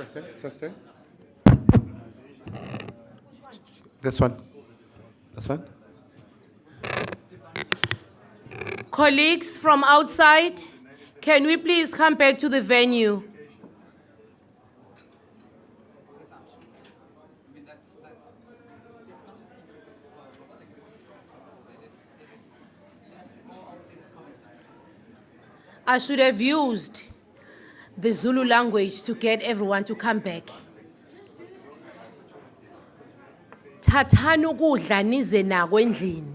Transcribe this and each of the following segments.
Sister. This one. Colleagues from outside, can we please come back to the venue? I should have used the Zulu language to get everyone to come back. Thathani ukudla nize nako endlini.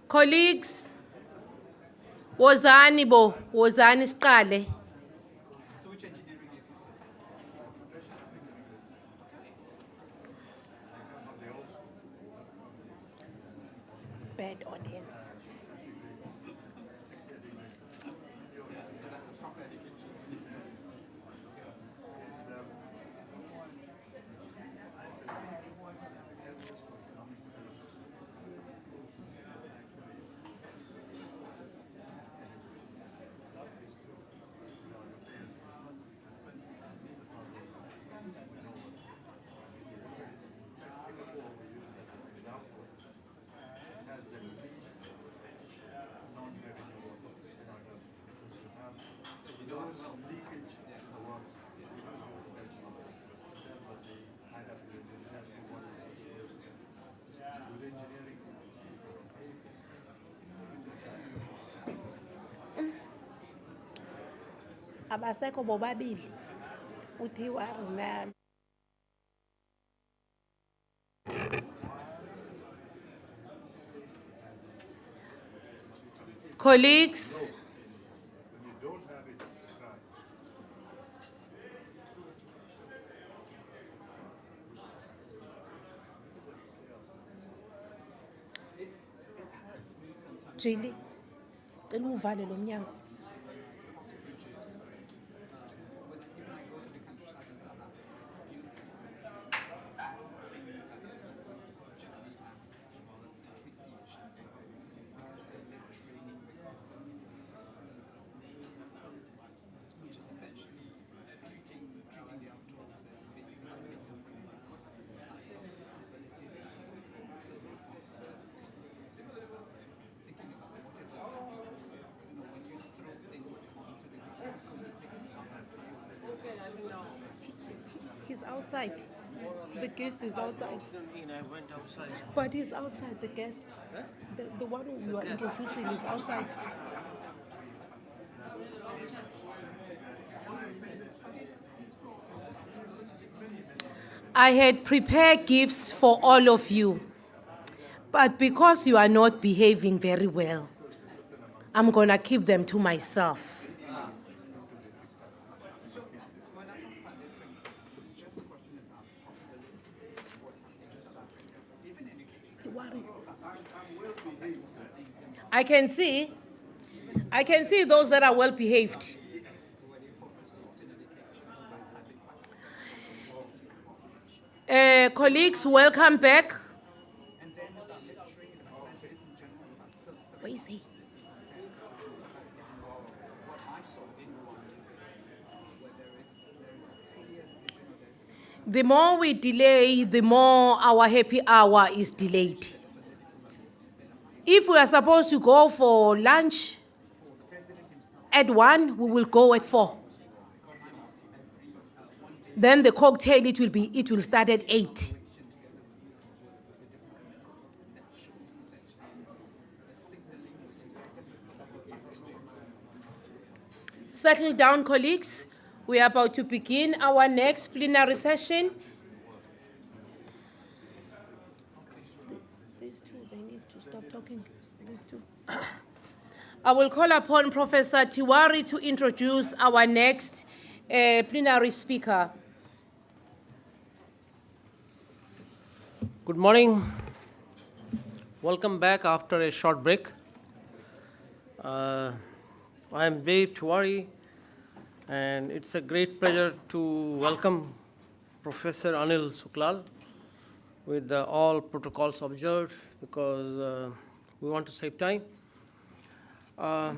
Colleagues, wozani siqale. Bad audience. Abasekho bobabili uthiwa na colleagues, Jili, cela uvale lo mnyango. He's outside. The guest is outside. I went outside. But he's outside, the guest. Huh? The one who you are introducing is outside. I had prepared gifts for all of you, but because you are not behaving very well, I'm gonna keep them to myself. I can see those that are well behaved. Colleagues, welcome back. Where is he? The more we delay, the more our happy hour is delayed. If we are supposed to go for lunch at 1, we will go at 4. Then the cocktail, it will start at 8. Settle down, colleagues. We are about to begin our next plenary session. These two, they need to stop talking. These two. I will call upon Professor Tiwari to introduce our next plenary speaker. Good morning. Welcome back after a short break. I am Tiwari, and it's a great pleasure to welcome Professor Anil Suklal with all protocols observed because we want to save time. Prof.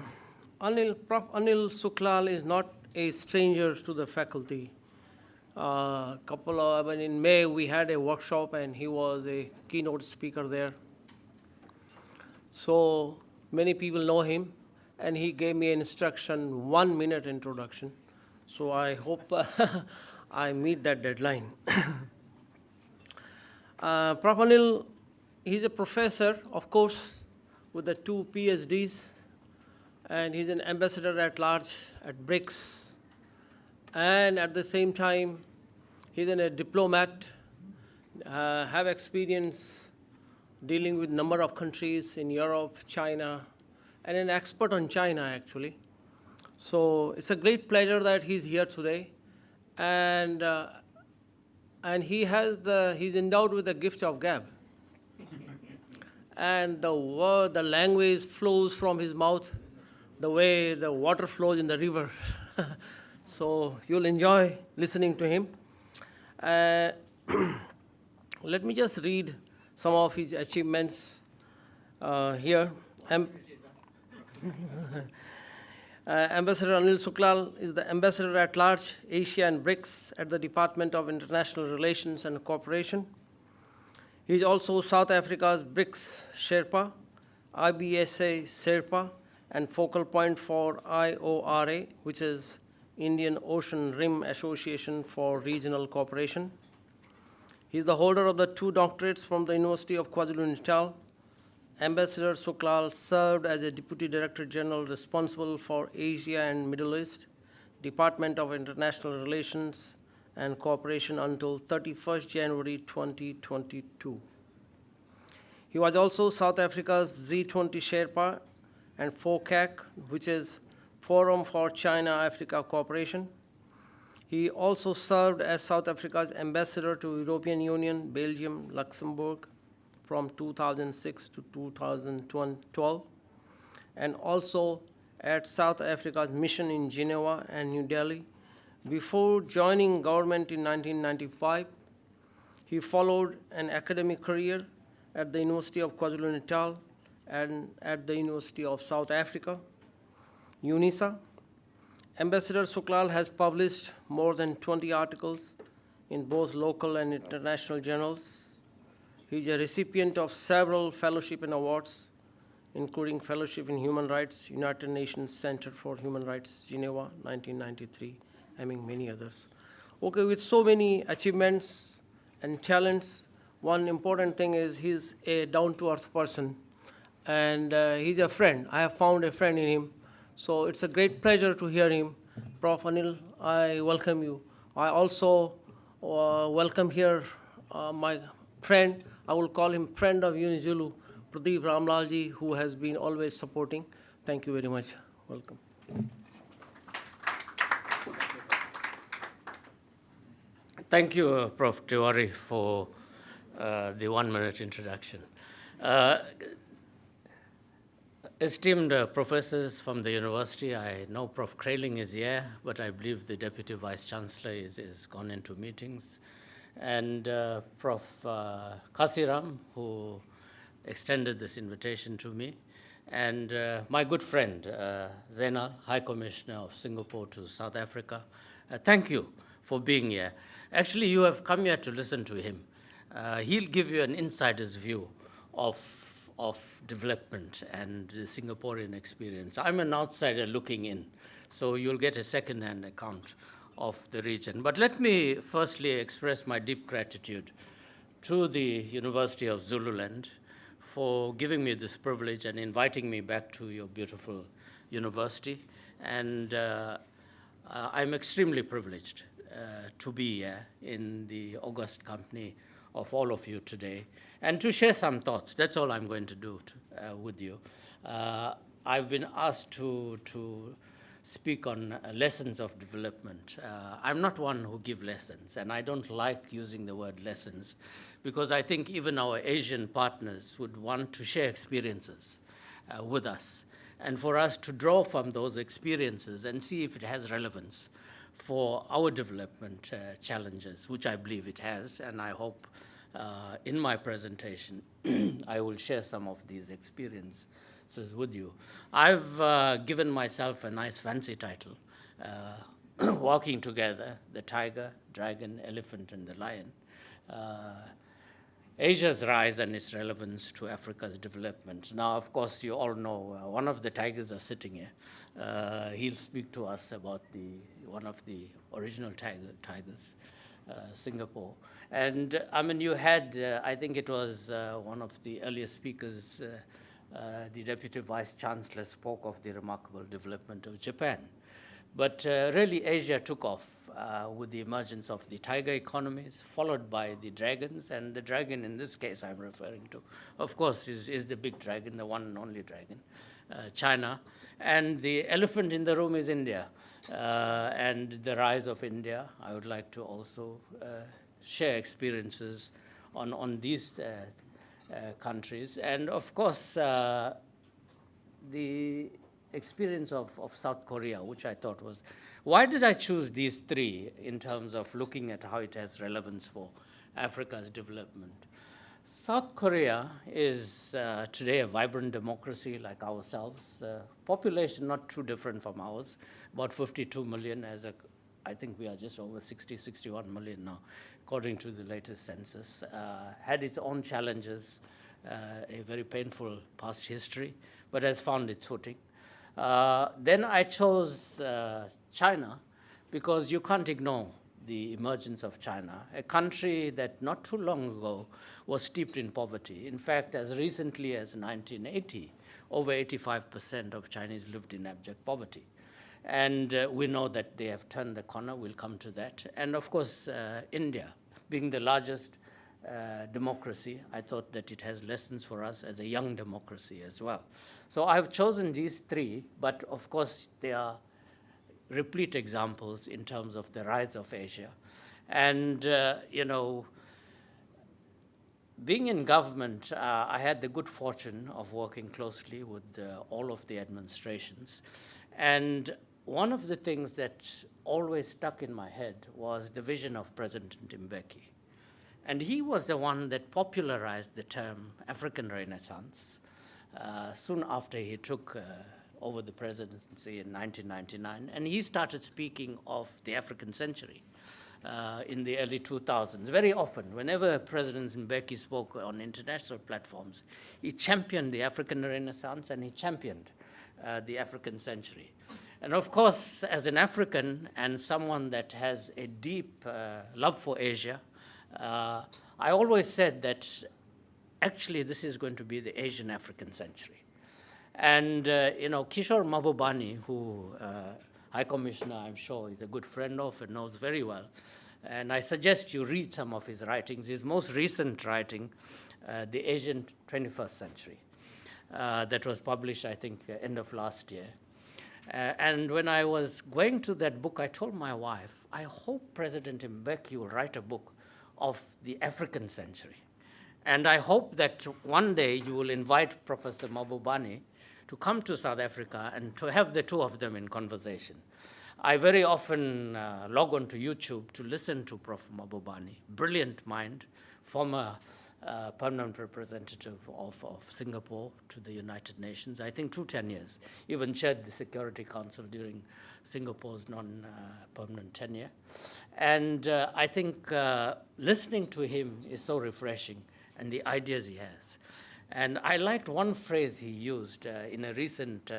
Anil Suklal is not a stranger to the faculty. In May we had a workshop and he was a keynote speaker there. So many people know him, and he gave me an instruction, 1 minute introduction. So I hope I meet that deadline. Prof. Anil, he's a professor, of course, with the 2 PhDs, and he's an ambassador at large at BRICS. And at the same time, he's a diplomat, have experience dealing with number of countries in Europe, China, and an expert on China, actually. So it's a great pleasure that he's here today. And he's endowed with the gift of gab. And the language flows from his mouth the way the water flows in the river. So you'll enjoy listening to him. Let me just read some of his achievements here. Ambassador Anil Suklal is the Ambassador at Large, Asia and BRICS at the Department of International Relations and Cooperation. He is also South Africa's BRICS Sherpa, IBSA Sherpa, and focal point for IORA, which is Indian Ocean Rim Association for Regional Cooperation. He is the holder of the 2 doctorates from the University of KwaZulu-Natal. Ambassador Suklal served as a Deputy Director General responsible for Asia and Middle East, Department of International Relations and Cooperation until 31st January 2022. He was also South Africa's Z20 Sherpa and FOCAC, which is Forum for China-Africa Cooperation. He also served as South Africa's ambassador to European Union, Belgium, Luxembourg from 2006 to 2012, and also at South Africa's mission in Geneva and New Delhi. Before joining government in 1995, he followed an academic career at the University of KwaZulu-Natal and at the University of South Africa, UNISA. Ambassador Suklal has published more than 20 articles in both local and international journals. He is a recipient of several fellowship and awards, including Fellowship in Human Rights, United Nations Center for Human Rights, Geneva, 1993, among many others. Okay, with so many achievements and talents, one important thing is he's a down-to-earth person, and he's a friend. I have found a friend in him. So it's a great pleasure to hear him. Prof. Anil, I welcome you. I also welcome here my friend, I will call him friend of Unizulu, Pradeep Ramlalji, who has been always supporting. Thank you very much. Welcome. Thank you, Prof. Tiwari, for the 1 minute introduction. Esteemed professors from the university, I know Prof. Kraling is here, but I believe the Deputy Vice Chancellor is gone into meetings. And Prof. Kasiram, who extended this invitation to me, and my good friend, Zainal, High Commissioner of Singapore to South Africa. Thank you for being here. Actually, you have come here to listen to him. He'll give you an insider's view of development and the Singaporean experience. I'm an outsider looking in, so you'll get a second-hand account of the region. But let me firstly express my deep gratitude to the University of Zululand for giving me this privilege and inviting me back to your beautiful university. And I'm extremely privileged to be here in the august company of all of you today and to share some thoughts. That's all I'm going to do with you. I've been asked to speak on lessons of development. I'm not one who gives lessons, and I don't like using the word lessons because I think even our Asian partners would want to share experiences with us, and for us to draw from those experiences and see if it has relevance for our development challenges, which I believe it has, and I hope in my presentation I will share some of these experiences with you. I've given myself a nice fancy title, Walking Together, the Tiger, Dragon, Elephant, and the Lion. Asia's rise and its relevance to Africa's development. Now, of course, you all know one of the tigers are sitting here. He'll speak to us about one of the original tigers, Singapore. And I mean, you had, I think it was one of the earlier speakers, the Deputy Vice Chancellor spoke of the remarkable development of Japan. But really, Asia took off with the emergence of the tiger economies, followed by the dragons. And the dragon, in this case, I'm referring to, of course, is the big dragon, the one and only dragon, China. And the elephant in the room is India. And the rise of India, I would like to also share experiences on these countries. And of course, the experience of South Korea, which I thought was, why did I choose these three in terms of looking at how it has relevance for Africa's development? South Korea is today a vibrant democracy like ourselves, population not too different from ours, about 52 million, I think we are just over 60, 61 million now, according to the latest census, had its own challenges, a very painful past history, but has found its footing. Then I chose China because you can't ignore the emergence of China, a country that not too long ago was steeped in poverty. In fact, as recently as 1980, over 85% of Chinese lived in abject poverty. And we know that they have turned the corner. We'll come to that. And of course, India, being the largest democracy, I thought that it has lessons for us as a young democracy as well. So I've chosen these three, but of course they are replete examples in terms of the rise of Asia. And, you know, being in government, I had the good fortune of working closely with all of the administrations. And one of the things that always stuck in my head was the vision of President Mbeki. And he was the one that popularized the term African Renaissance soon after he took over the presidency in 1999. And he started speaking of the African century in the early 2000s. Very often, whenever President Mbeki spoke on international platforms, he championed the African Renaissance and he championed the African century. And of course, as an African and someone that has a deep love for Asia, I always said that actually this is going to be the Asian African century. And, you know, Kishore Mahbubani, who High Commissioner, I'm sure, is a good friend of and knows very well. And I suggest you read some of his writings. His most recent writing, The Asian 21st Century, that was published, I think, end of last year. And when I was going to that book, I told my wife, I hope President Mbeki will write a book of the African century. And I hope that one day you will invite Professor Mahbubani to come to South Africa and to have the two of them in conversation. I very often log on to YouTube to listen to Prof. Mahbubani, brilliant mind, former permanent representative of Singapore to the United Nations, I think 2 tenures, even chaired the Security Council during Singapore's non-permanent tenure. And I think listening to him is so refreshing, and the ideas he has. And I liked one phrase he used in a recent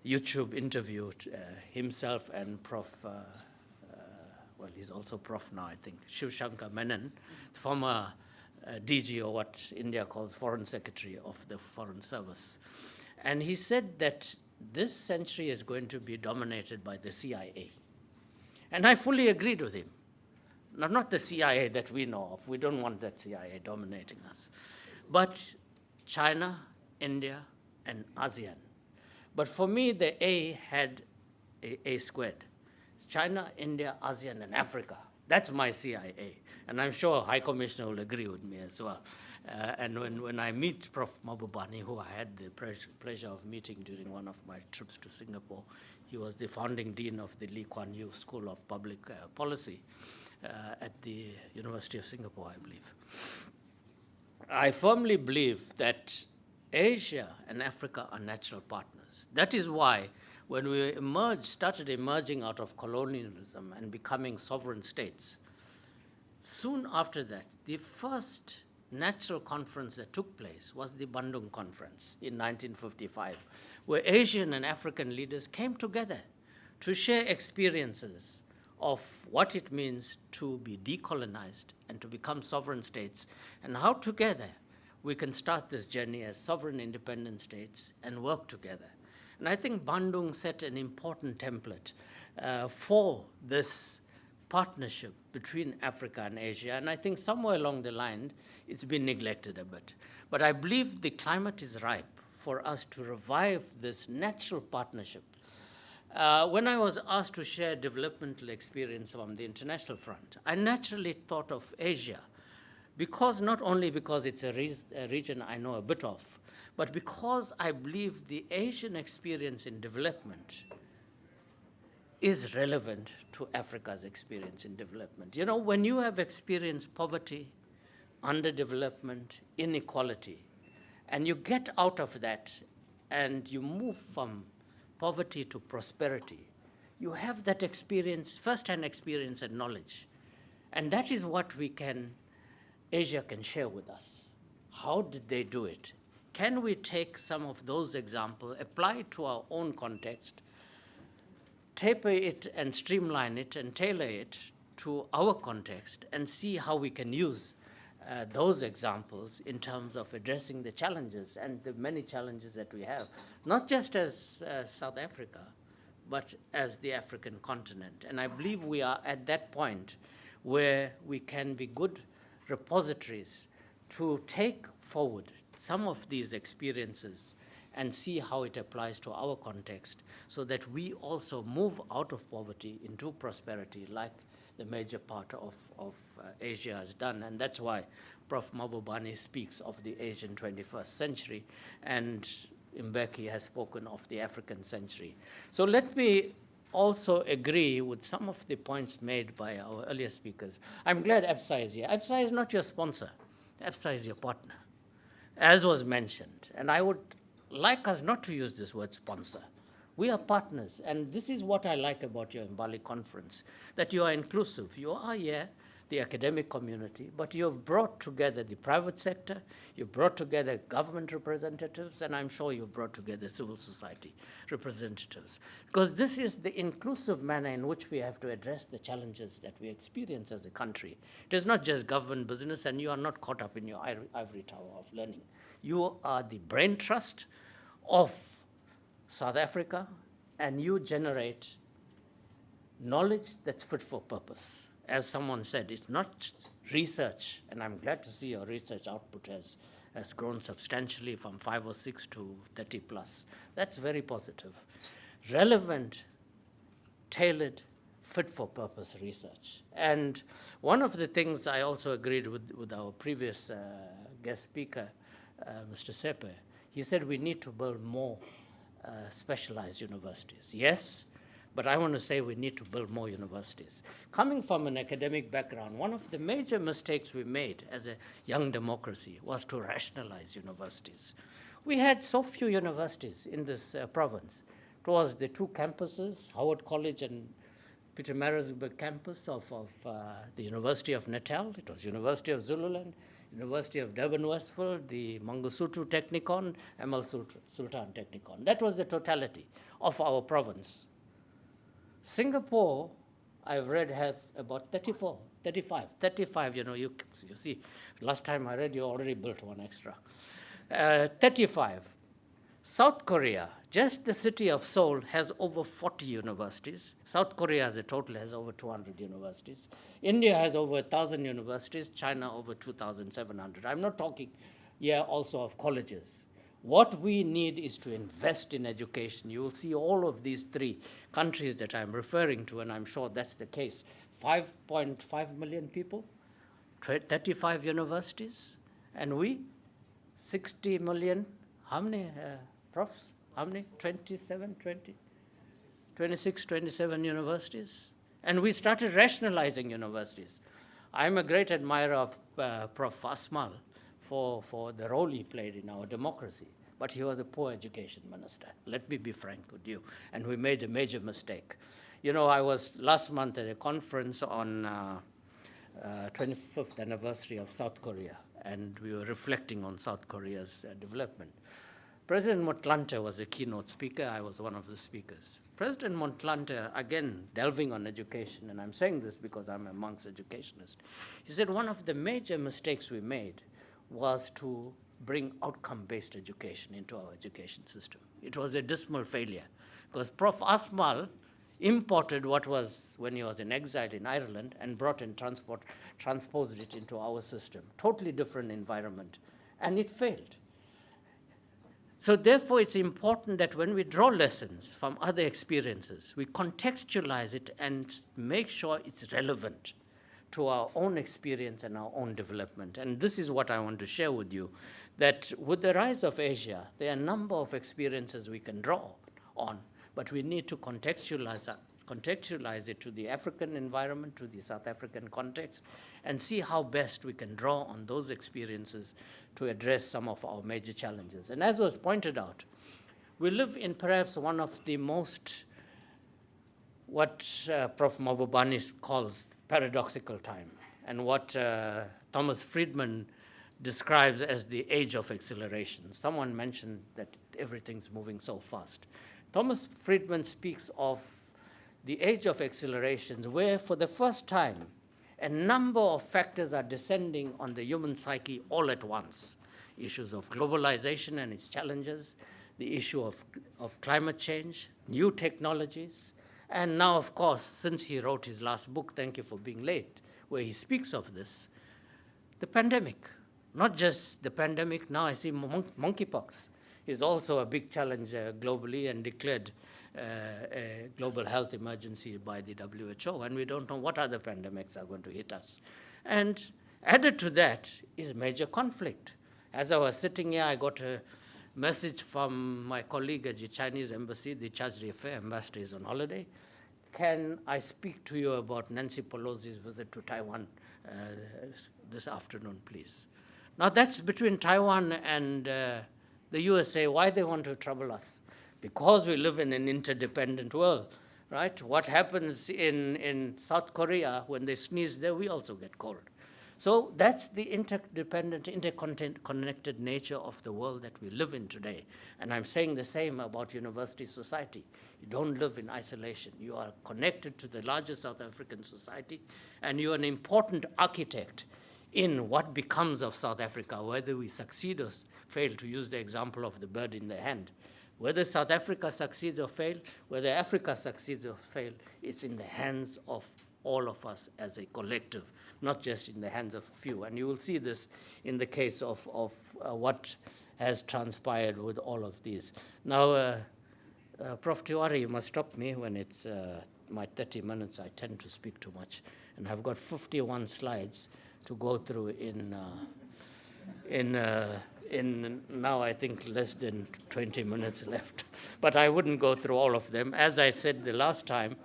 YouTube interview, himself and Prof. Well, he's also Prof now, I think, Shiv Shankar Menon, former DG, or what India calls Foreign Secretary of the Foreign Service. And he said that this century is going to be dominated by the CIA. And I fully agreed with him. Now, not the CIA that we know of. We don't want that CIA dominating us. But China, India, and ASEAN. But for me, the A had a squared. China, India, ASEAN, and Africa. That's my CIA. And I'm sure High Commissioner will agree with me as well. And when I meet Prof. Mabubani, who I had the pleasure of meeting during one of my trips to Singapore, he was the founding dean of the Lee Kuan Yew School of Public Policy at the University of Singapore, I believe. I firmly believe that Asia and Africa are natural partners. That is why when we started emerging out of colonialism and becoming sovereign states, soon after that, the first natural conference that took place was the Bandung Conference in 1955, where Asian and African leaders came together to share experiences of what it means to be decolonized and to become sovereign states, and how together we can start this journey as sovereign independent states and work together. And I think Bandung set an important template for this partnership between Africa and Asia, and I think somewhere along the line it's been neglected a bit. But I believe the climate is ripe for us to revive this natural partnership. When I was asked to share developmental experience on the international front, I naturally thought of Asia, because not only because it's a region I know a bit of, but because I believe the Asian experience in development is relevant to Africa's experience in development. You know, when you have experienced poverty, underdevelopment, inequality, and you get out of that and you move from poverty to prosperity, you have that experience, first-hand experience and knowledge. And that is what Asia can share with us. How did they do it? Can we take some of those examples, apply it to our own context, taper it and streamline it and tailor it to our context, and see how we can use those examples in terms of addressing the challenges and the many challenges that we have, not just as South Africa, but as the African continent. And I believe we are at that point where we can be good repositories to take forward some of these experiences and see how it applies to our context, so that we also move out of poverty into prosperity, like the major part of Asia has done. And that's why Prof. Mabubani speaks of the Asian 21st century, and Mbeki has spoken of the African century. So let me also agree with some of the points made by our earlier speakers. I'm glad EPSA is here. EPSA is not your sponsor. EPSA is your partner, as was mentioned. And I would like us not to use this word sponsor. We are partners, and this is what I like about your Mbali conference, that you are inclusive. You are here, the academic community, but you have brought together the private sector, you've brought together government representatives, and I'm sure you've brought together civil society representatives. Because this is the inclusive manner in which we have to address the challenges that we experience as a country. It is not just government business, and you are not caught up in your ivory tower of learning. You are the brain trust of South Africa, and you generate knowledge that's fit for purpose. As someone said, it's not research, and I'm glad to see your research output has grown substantially from 5 or 6 to 30 plus. That's very positive. Relevant, tailored, fit for purpose research. And one of the things I also agreed with our previous guest speaker, Mr. Sepe, he said we need to build more specialized universities. Yes, but I want to say we need to build more universities. Coming from an academic background, one of the major mistakes we made as a young democracy was to rationalize universities. We had so few universities in this province. It was the 2 campuses, Howard College and Pietermaritzburg campus of the University of Natal. It was University of Zululand, University of Durban Westfield, the Mangosuthu Technikon, Emil Sultan Technikon. That was the totality of our province. Singapore, I've read, has about 35, you see, last time I read you already built one extra. 35. South Korea, just the city of Seoul, has over 40 universities. South Korea as a total has over 200 universities. India has over 1,000 universities. China over 2,700. I'm not talking here also of colleges. What we need is to invest in education. You will see all of these 3 countries that I'm referring to, and I'm sure that's the case 5.5 million people, 35 universities, and we, 60 million, how many profs? How many? 26, 27 universities. And we started rationalizing universities. I'm a great admirer of Prof. Asmal for the role he played in our democracy. But he was a poor education minister. Let me be frank with you. And we made a major mistake. You know, I was last month at a conference on 25th anniversary of South Korea, and we were reflecting on South Korea's development. President Motlanthe was a keynote speaker. I was one of the speakers. President Motlanthe, again, delving on education, and I'm saying this because I'm a Monks educationist, he said one of the major mistakes we made was to bring outcome-based education into our education system. It was a dismal failure because Prof. Asmal imported what was, when he was in exile in Ireland, and brought and transposed it into our system. Totally different environment, and it failed. So therefore, it's important that when we draw lessons from other experiences, we contextualize it and make sure it's relevant to our own experience and our own development. And this is what I want to share with you, that with the rise of Asia, there are a number of experiences we can draw on, but we need to contextualize it to the African environment, to the South African context, and see how best we can draw on those experiences to address some of our major challenges. And as was pointed out, we live in perhaps one of the most, what Prof. Mabubani calls paradoxical time, and what Thomas Friedman describes as the age of acceleration. Someone mentioned that everything's moving so fast. Thomas Friedman speaks of the age of accelerations where for the first time a number of factors are descending on the human psyche all at once. Issues of globalization and its challenges, the issue of climate change, new technologies, and now, of course, since he wrote his last book, Thank You for Being Late, where he speaks of this, the pandemic. Not just the pandemic, now I see monkeypox is also a big challenge globally and declared a global health emergency by the WHO, and we don't know what other pandemics are going to hit us. And added to that is major conflict. As I was sitting here, I got a message from my colleague at the Chinese embassy, the Charge d'Affaires ambassador is on holiday. Can I speak to you about Nancy Pelosi's visit to Taiwan this afternoon, please? Now that's between Taiwan and the USA. Why they want to trouble us? Because we live in an interdependent world, right? What happens in South Korea, when they sneeze there, we also get cold. So that's the interdependent, interconnected nature of the world that we live in today. And I'm saying the same about university society. You don't live in isolation. You are connected to the larger South African society, and you're an important architect in what becomes of South Africa, whether we succeed or fail, to use the example of the bird in the hand. Whether South Africa succeeds or fail, whether Africa succeeds or fail, it's in the hands of all of us as a collective, not just in the hands of a few. And you will see this in the case of what has transpired with all of these. Now, Prof. Tiwari, you must stop me when it's my 30 minutes. I tend to speak too much. And I've got 51 slides to go through in now I think less than 20 minutes left. But I wouldn't go through all of them. As I said the last time,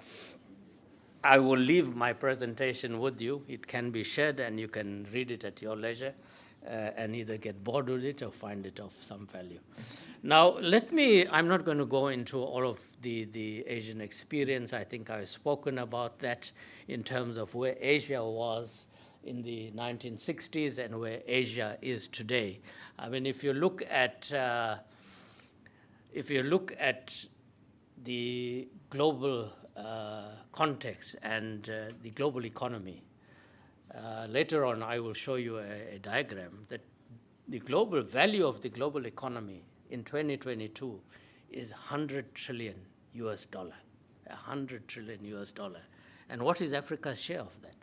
I will leave my presentation with you. It can be shared and you can read it at your leisure and either get bored with it or find it of some value. Now, I'm not going to go into all of the Asian experience. I think I've spoken about that in terms of where Asia was in the 1960s and where Asia is today. I mean, if you look at the global context and the global economy, later on I will show you a diagram that the global value of the global economy in 2022 is 100 trillion US dollar, 100 trillion US dollar. And what is Africa's share of that?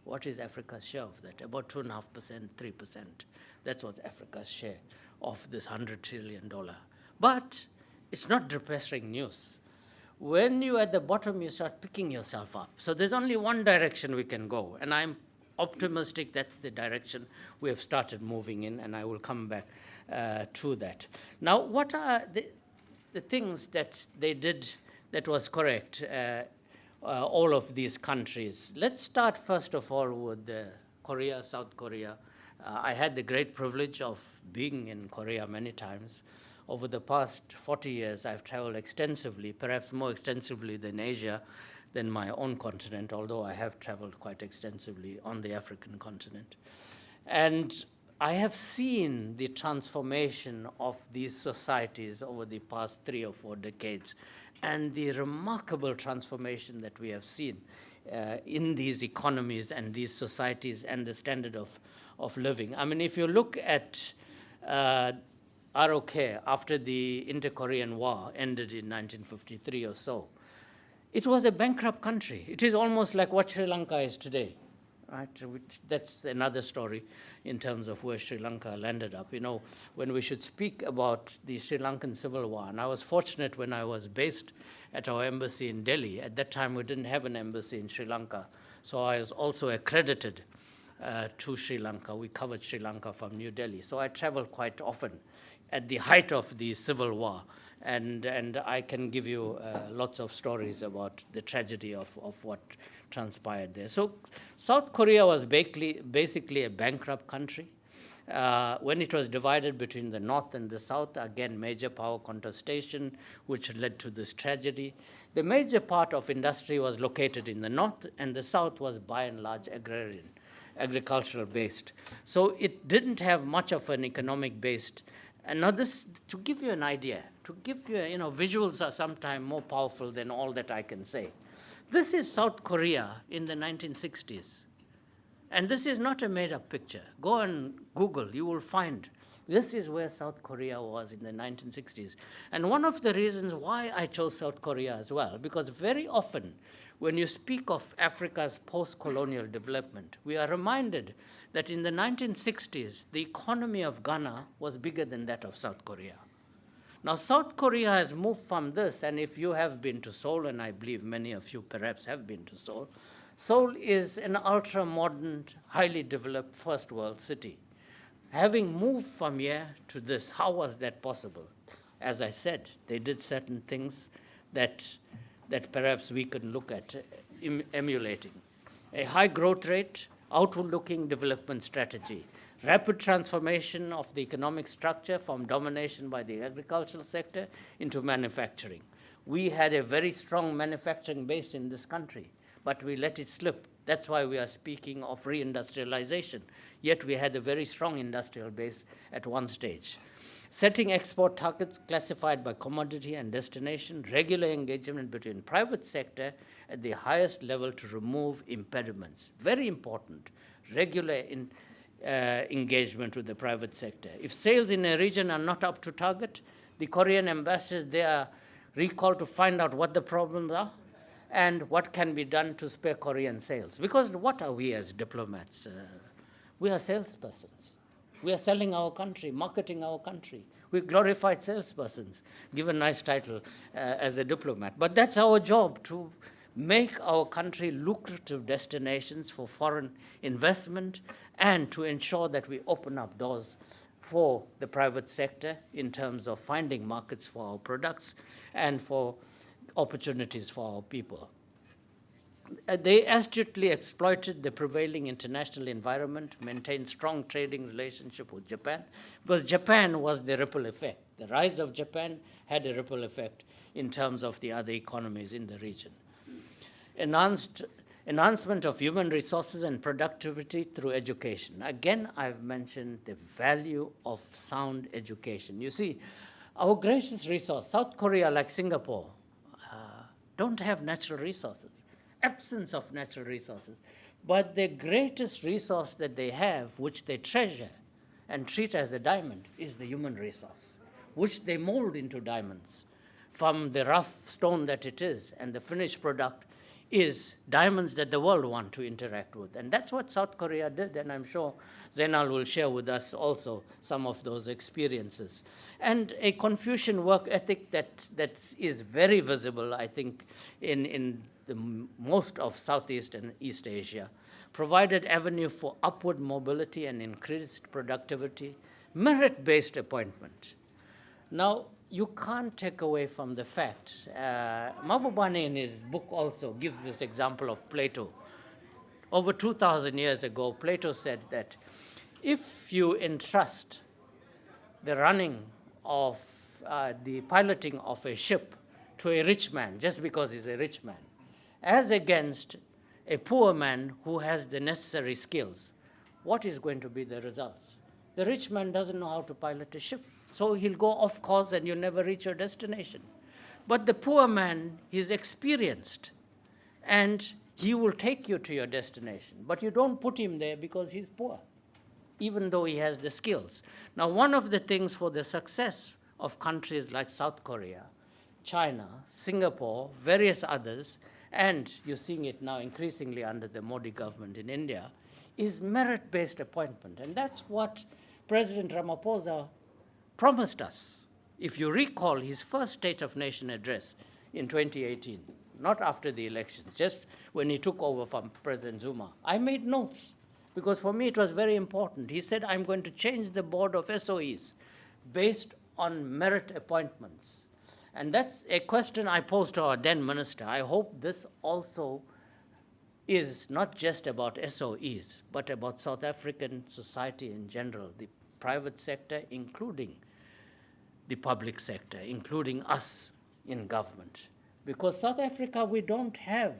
What is Africa's share of that? About 2.5%, 3%. That's what's Africa's share of this $100 trillion. But it's not depressing news. when you're at the bottom, you start picking yourself up. So there's only one direction we can go, and I'm optimistic that's the direction we have started moving in, and I will come back to that. Now, what are the things that they did that was correct, all of these countries? Let's start first of all with Korea, South Korea. I had the great privilege of being in Korea many times. Over the past 40 years, I've traveled extensively, perhaps more extensively than Asia, than my own continent, although I have traveled quite extensively on the African continent. And I have seen the transformation of these societies over the past 3 or 4 decades, and the remarkable transformation that we have seen in these economies and these societies and the standard of living. I mean, if you look at ROK after the Inter-Korean War ended in 1953 or so, it was a bankrupt country. It is almost like what Sri Lanka is today, right? That's another story in terms of where Sri Lanka landed up. You know, when we should speak about the Sri Lankan Civil War, and I was fortunate when I was based at our embassy in Delhi. At that time, we didn't have an embassy in Sri Lanka, so I was also accredited to Sri Lanka. We covered Sri Lanka from New Delhi, so I traveled quite often at the height of the Civil War. And I can give you lots of stories about the tragedy of what transpired there. So South Korea was basically a bankrupt country. When it was divided between the North and the South, again, major power contestation, which led to this tragedy. The major part of industry was located in the North, and the South was by and large agrarian, agricultural based. So it didn't have much of an economic based. And now this, to give you an idea, to give you, visuals are sometimes more powerful than all that I can say. This is South Korea in the 1960s. And this is not a made-up picture. Go and Google, you will find this is where South Korea was in the 1960s. And one of the reasons why I chose South Korea as well, because very often when you speak of Africa's post-colonial development, we are reminded that in the 1960s, the economy of Ghana was bigger than that of South Korea. Now, South Korea has moved from this, and if you have been to Seoul, and I believe many of you perhaps have been to Seoul, Seoul is an ultra-modern, highly developed first world city. Having moved from here to this, how was that possible? As I said, they did certain things that perhaps we can look at emulating. A high growth rate, outward-looking development strategy, rapid transformation of the economic structure from domination by the agricultural sector into manufacturing. We had a very strong manufacturing base in this country, but we let it slip. That's why we are speaking of reindustrialization. Yet we had a very strong industrial base at one stage. Setting export targets classified by commodity and destination, regular engagement between private sector at the highest level to remove impediments. Very important, regular engagement with the private sector. If sales in a region are not up to target, the Korean ambassadors, they are recalled to find out what the problems are and what can be done to spare Korean sales. Because what are we as diplomats? We are salespersons. We are selling our country, marketing our country. We're glorified salespersons, give a nice title as a diplomat. But that's our job, to make our country lucrative destinations for foreign investment and to ensure that we open up doors for the private sector in terms of finding markets for our products and for opportunities for our people. They astutely exploited the prevailing international environment, maintained strong trading relationship with Japan, because Japan was the ripple effect. The rise of Japan had a ripple effect in terms of the other economies in the region. Enhancement of human resources and productivity through education. Again, I've mentioned the value of sound education. You see, our greatest resource, South Korea, like Singapore, don't have natural resources. Absence of natural resources. But the greatest resource that they have, which they treasure and treat as a diamond, is the human resource, which they mold into diamonds from the rough stone that it is, and the finished product is diamonds that the world want to interact with. And that's what South Korea did, and I'm sure Zainal will share with us also some of those experiences. And a Confucian work ethic that is very visible, I think, in most of Southeast and East Asia, provided avenue for upward mobility and increased productivity, merit-based appointment. Now, you can't take away from the fact, Mahbubani in his book also gives this example of Plato. Over 2,000 years ago, Plato said that if you entrust the running of the piloting of a ship to a rich man, just because he's a rich man, as against a poor man who has the necessary skills, what is going to be the results? The rich man doesn't know how to pilot a ship, so he'll go off course and you'll never reach your destination. But the poor man, he's experienced, and he will take you to your destination. But you don't put him there because he's poor, even though he has the skills. Now, one of the things for the success of countries like South Korea, China, Singapore, various others, and you're seeing it now increasingly under the Modi government in India, is merit-based appointment. And that's what President Ramaphosa promised us. If you recall his first State of Nation address in 2018, not after the elections, just when he took over from President Zuma, I made notes because for me it was very important. He said, I'm going to change the board of SOEs based on merit appointments. And that's a question I posed to our then minister. I hope this also is not just about SOEs, but about South African society in general, the private sector, including the public sector, including us in government. Because South Africa, we don't have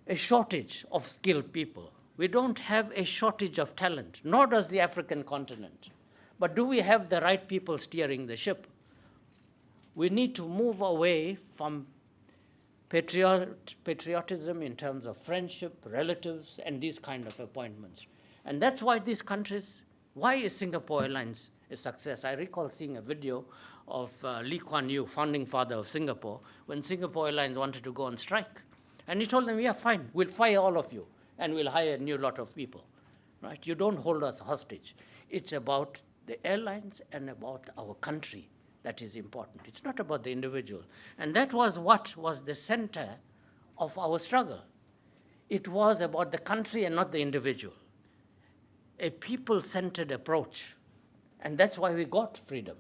a shortage of skilled people. We don't have a shortage of talent, nor does the African continent. But do we have the right people steering the ship? We need to move away from patriotism in terms of friendship, relatives, and these kind of appointments. And that's why these countries, why is Singapore Airlines a success? I recall seeing a video of Lee Kuan Yew, founding father of Singapore, when Singapore Airlines wanted to go on strike. And he told them, yeah, fine, we'll fire all of you, and we'll hire a new lot of people, right? You don't hold us hostage. It's about the airlines and about our country that is important. It's not about the individual. And that was what was the center of our struggle. It was about the country and not the individual. A people-centered approach. And that's why we got freedom,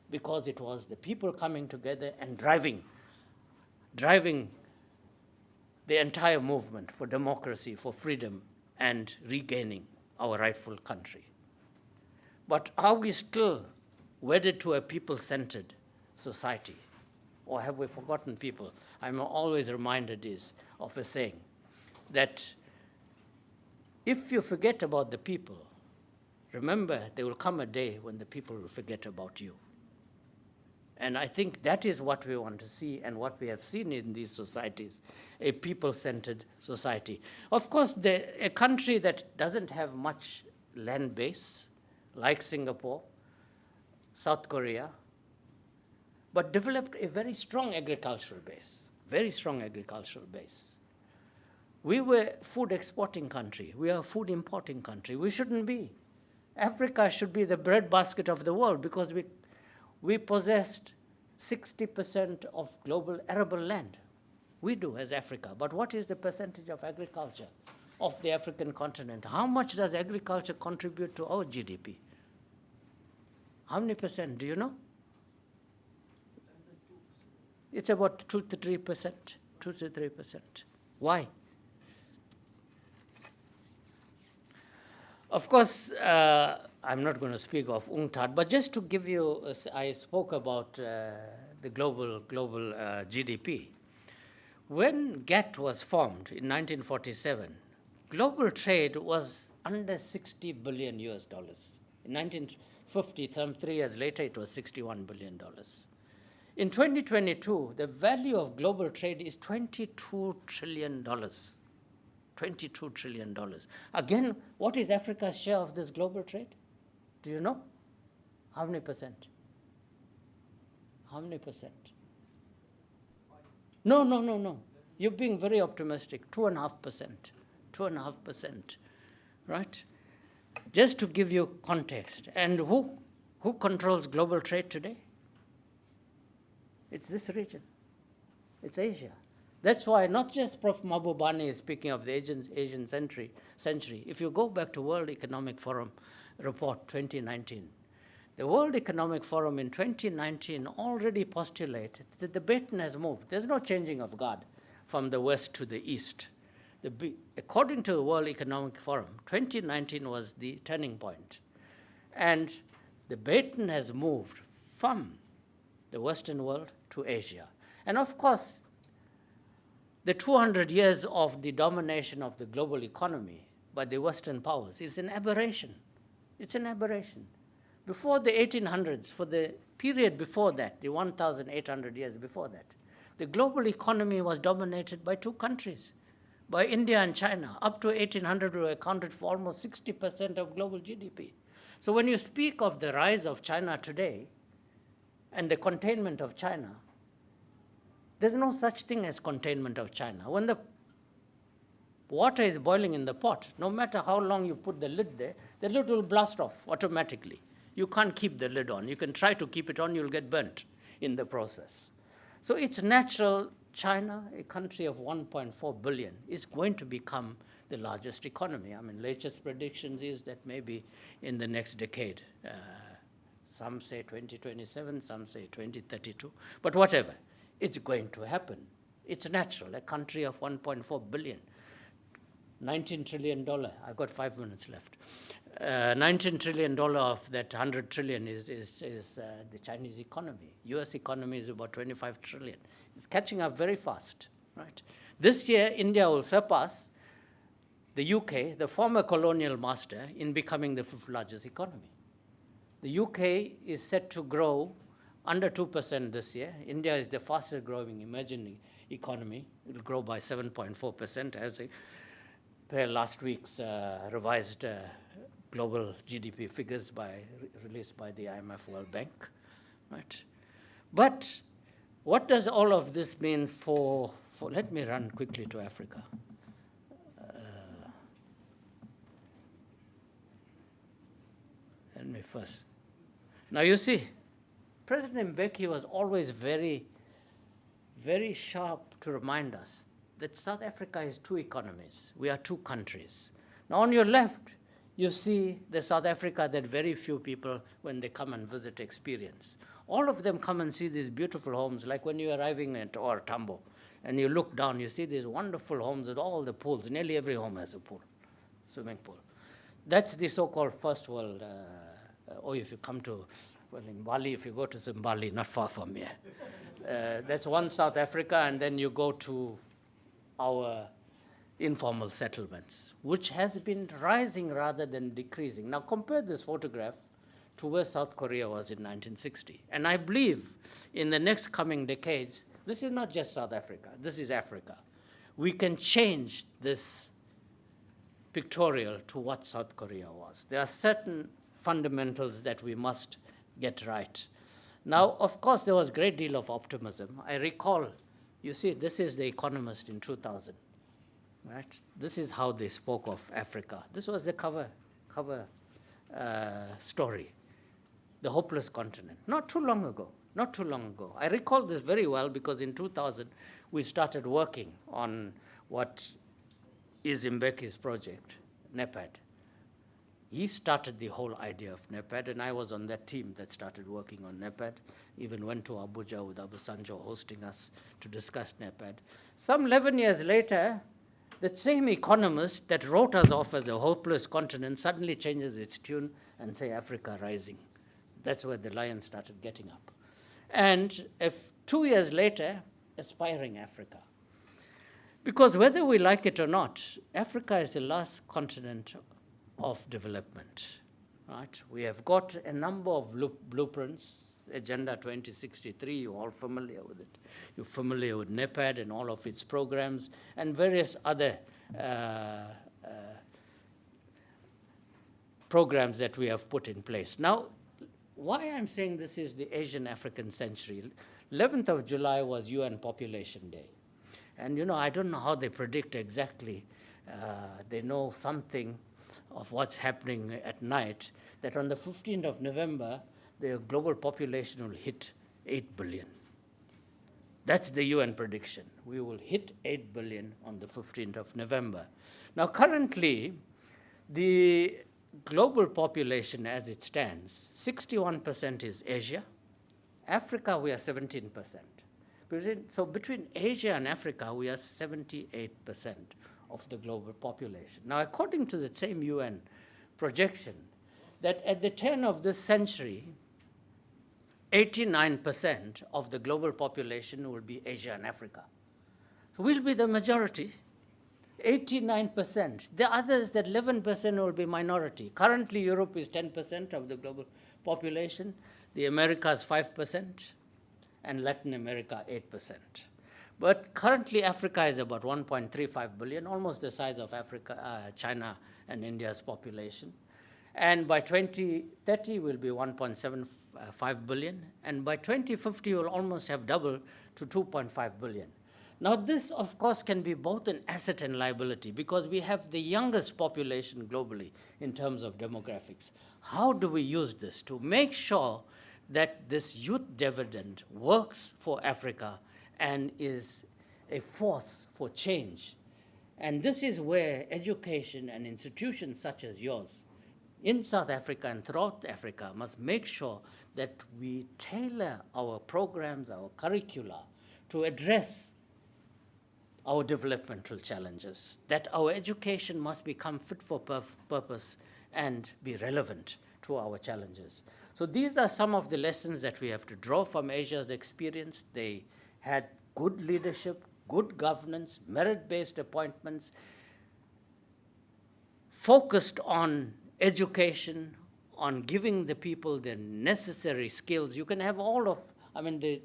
because it was the people coming together and driving the entire movement for democracy, for freedom, and regaining our rightful country. But are we still wedded to a people-centered society? Or have we forgotten people? I'm always reminded of a saying that if you forget about the people, remember there will come a day when the people will forget about you. And I think that is what we want to see and what we have seen in these societies, a people-centered society. Of course, a country that doesn't have much land base, like Singapore, South Korea, but developed a very strong agricultural base, very strong agricultural base. We were a food exporting country. We are a food importing country. We shouldn't be. Africa should be the breadbasket of the world because we possessed 60% of global arable land. We do as Africa. But what is the percentage of agriculture of the African continent? How much does agriculture contribute to our GDP? How many percent, do you know? It's about 2 to 3%, 2 to 3%. Why? Of course, I'm not going to speak of UNCTAD, but just to give you, I spoke about the global GDP. When GATT was formed in 1947, global trade was under $60 billion US. In 1950, 3 years later, it was $61 billion. In 2022, the value of global trade is $22 trillion. $22 trillion. Again, what is Africa's share of this global trade? Do you know? How many percent? How many percent? No. You're being very optimistic, 2.5%, 2.5%, right? Just to give you context. And who controls global trade today? It's this region. It's Asia. That's why not just Prof. Mahbubani is speaking of the Asian century. If you go back to World Economic Forum report 2019, the World Economic Forum in 2019 already postulated that the baton has moved. There's no changing of guard from the west to the east. According to the World Economic Forum, 2019 was the turning point. And the baton has moved from the Western world to Asia. And of course, the 200 years of the domination of the global economy by the Western powers is an aberration. It's an aberration. Before the 1800s, for the period before that, the 1,800 years before that, the global economy was dominated by two countries, by India and China. Up to 1800, we accounted for almost 60% of global GDP. So when you speak of the rise of China today and the containment of China, there's no such thing as containment of China. When the water is boiling in the pot, no matter how long you put the lid there, the lid will blast off automatically. You can't keep the lid on. You can try to keep it on, you'll get burnt in the process. So it's natural. China, a country of 1.4 billion, is going to become the largest economy. I mean, latest predictions is that maybe in the next decade. Some say 2027, some say 2032, but whatever. It's going to happen. It's natural, a country of 1.4 billion. $19 trillion, I've got 5 minutes left. $19 trillion of that 100 trillion is the Chinese economy. US economy is about 25 trillion. It's catching up very fast, right? This year, India will surpass the UK, the former colonial master, in becoming the fifth largest economy. The UK is set to grow under 2% this year. India is the fastest growing emerging economy. It will grow by 7.4% as per last week's revised global GDP figures released by the IMF World Bank, right? But what does all of this mean for let me run quickly to Africa. Let me first. Now you see, President Mbeki was always very, very sharp to remind us that South Africa is two economies. We are two countries. Now on your left, you see the South Africa that very few people, when they come and visit, experience. All of them come and see these beautiful homes, like when you're arriving at OR Tambo, and you look down, you see these wonderful homes with all the pools. Nearly every home has a pool, swimming pool. That's the so-called first world, or if you come to, well, in Mbali, if you go to Mbali, not far from here. That's one South Africa, and then you go to our informal settlements, which has been rising rather than decreasing. Now compare this photograph to where South Korea was in 1960. And I believe in the next coming decades, this is not just South Africa, this is Africa. We can change this pictorial to what South Korea was. There are certain fundamentals that we must get right. Now, of course, there was a great deal of optimism. I recall, you see, this is The Economist in 2000. Right? This is how they spoke of Africa. This was the cover story, the hopeless continent. Not too long ago. I recall this very well because in 2000, we started working on what is Mbeki's project, NEPAD. He started the whole idea of NEPAD, and I was on that team that started working on NEPAD, even went to Abuja with Abu Sanjo hosting us to discuss NEPAD. Some 11 years later, the same economist that wrote us off as a hopeless continent suddenly changes its tune and say Africa rising. That's where the lion started getting up. And if 2 years later, aspiring Africa. Because whether we like it or not, Africa is the last continent of development. Right? We have got a number of blueprints, Agenda 2063, you're all familiar with it. You're familiar with NEPAD and all of its programs and various other programs that we have put in place. Now, why I'm saying this is the Asian African century, 11th of July was UN Population Day. And, I don't know how they predict exactly. They know something of what's happening at night, that on the 15th of November, the global population will hit 8 billion. That's the UN prediction. We will hit 8 billion on the 15th of November. Now, currently, the global population as it stands, 61% is Asia. Africa, we are 17%. So between Asia and Africa, we are 78% of the global population. Now, according to the same UN projection, that at the turn of this century, 89% of the global population will be Asia and Africa. We'll be the majority, 89%. The others, that 11% will be minority. Currently, Europe is 10% of the global population, the Americas 5%, and Latin America 8%. But currently, Africa is about 1.35 billion, almost the size of Africa, China and India's population. And by 2030, we'll be 1.75 billion. And by 2050, we'll almost have doubled to 2.5 billion. Now, this, of course, can be both an asset and liability because we have the youngest population globally in terms of demographics. How do we use this to make sure that this youth dividend works for Africa and is a force for change? And this is where education and institutions such as yours in South Africa and throughout Africa must make sure that we tailor our programs, our curricula, to address our developmental challenges, that our education must become fit for purpose and be relevant to our challenges. So these are some of the lessons that we have to draw from Asia's experience. They had good leadership, good governance, merit-based appointments, focused on education, on giving the people the necessary skills. You can have all of, the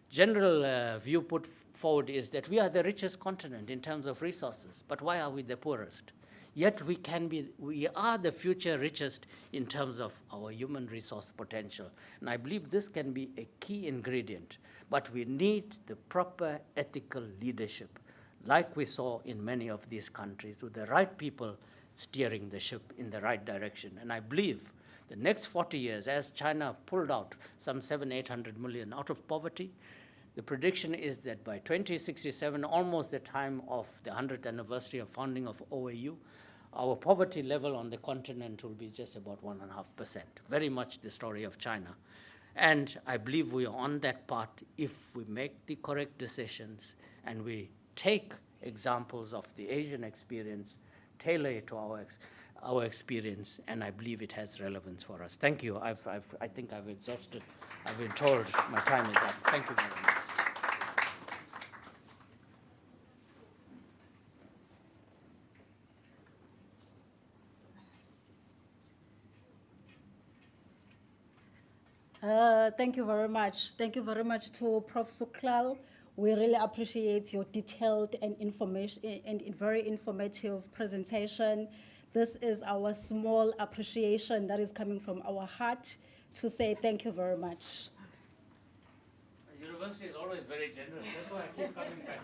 general view put forward is that we are the richest continent in terms of resources, but why are we the poorest? Yet we are the future richest in terms of our human resource potential. And I believe this can be a key ingredient, but we need the proper ethical leadership, like we saw in many of these countries, with the right people steering the ship in the right direction. And I believe the next 40 years, as China pulled out some 700-800 million out of poverty, the prediction is that by 2067, almost the time of the 100th anniversary of founding of OAU, our poverty level on the continent will be just about 1.5%, very much the story of China. And I believe we are on that path if we make the correct decisions and we take examples of the Asian experience, tailor it to our experience, and I believe it has relevance for us. Thank you. I think I've exhausted. I've been told my time is up. Thank you very much. Thank you very much. Thank you very much to Prof. Suklal. We really appreciate your detailed and very informative presentation. This is our small appreciation that is coming from our heart to say thank you very much. The university is always very generous. That's why I keep coming back.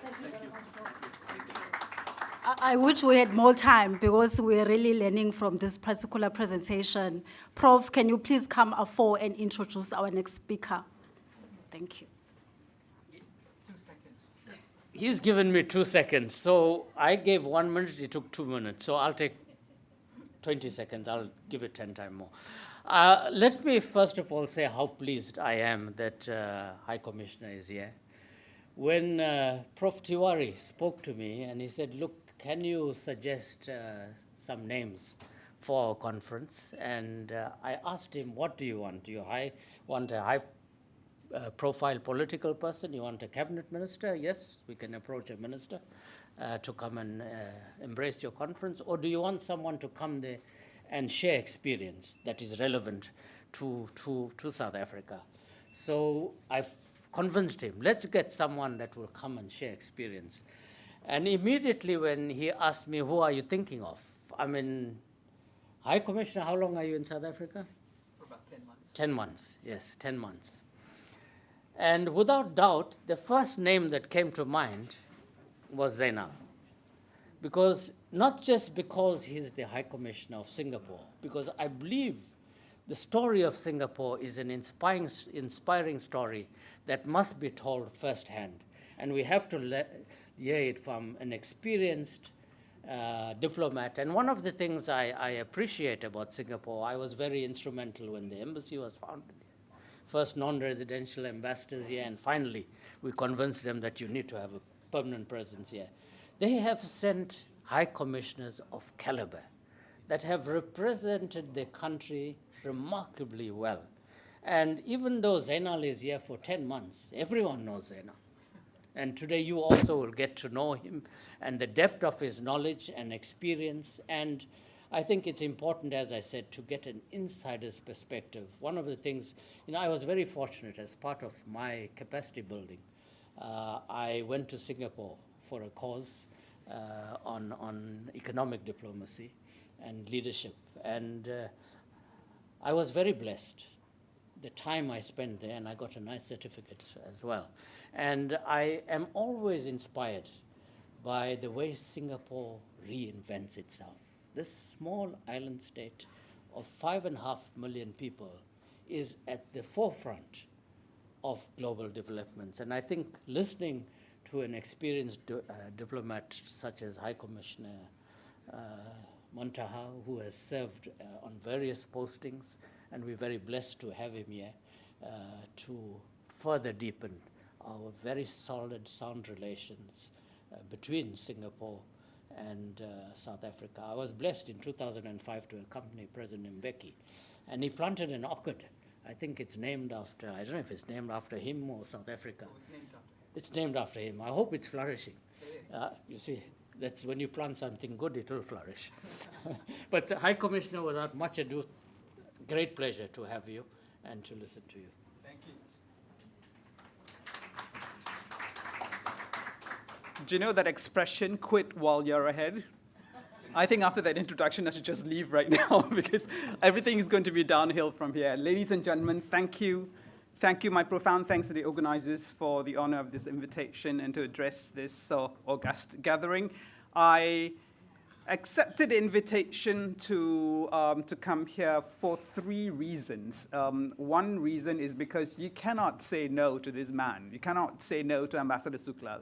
Thank you. I wish we had more time because we're really learning from this particular presentation. Prof, can you please come forward and introduce our next speaker? Thank you. 2 seconds. He's given me 2 seconds. So I gave 1 minute, he took 2 minutes. So I'll take 20 seconds. I'll give it 10 times more. Let me first of all say how pleased I am that High Commissioner is here. When Prof. Tiwari spoke to me and he said, look, can you suggest some names for our conference? And I asked him, what do you want? Do you want a high-profile political person? You want a cabinet minister? Yes, we can approach a minister to come and embrace your conference. Or do you want someone to come there and share experience that is relevant to South Africa? So I've convinced him, let's get someone that will come and share experience. And immediately when he asked me, who are you thinking of? High Commissioner, how long are you in South Africa? For about 10 months. 10 months, yes, 10 months. And without doubt, the first name that came to mind was Zainal. Because not just because he's the High Commissioner of Singapore, because I believe the story of Singapore is an inspiring story that must be told firsthand. And we have to hear it from an experienced diplomat. And one of the things I appreciate about Singapore, I was very instrumental when the embassy was founded. First non-residential ambassadors here, and finally we convinced them that you need to have a permanent presence here. They have sent high commissioners of caliber that have represented their country remarkably well. And even though Zainal is here for 10 months, everyone knows Zainal. And today you also will get to know him and the depth of his knowledge and experience. And I think it's important, as I said, to get an insider's perspective. One of the things, I was very fortunate as part of my capacity building. I went to Singapore for a course on economic diplomacy and leadership. And I was very blessed. The time I spent there, and I got a nice certificate as well. And I am always inspired by the way Singapore reinvents itself. This small island state of 5.5 million people is at the forefront of global developments. And I think listening to an experienced diplomat such as High Commissioner Montaha, who has served on various postings, and we're very blessed to have him here to further deepen our very solid, sound relations between Singapore and South Africa. I was blessed in 2005 to accompany President Mbeki, and he planted an orchid. I think it's named after, I don't know if it's named after him or South Africa. Oh, it's named after. It's named after him. I hope it's flourishing. You see, that's when you plant something good, it will flourish. But High Commissioner, without much ado, great pleasure to have you and to listen to you. Thank you. Do you know that expression, quit while you're ahead? I think after that introduction, I should just leave right now because everything is going to be downhill from here. Ladies and gentlemen, thank you. Thank you. My profound thanks to the organizers for the honor of this invitation and to address this august gathering. I accepted the invitation to come here for 3 reasons. One reason is because you cannot say no to this man. You cannot say no to Ambassador Suklal.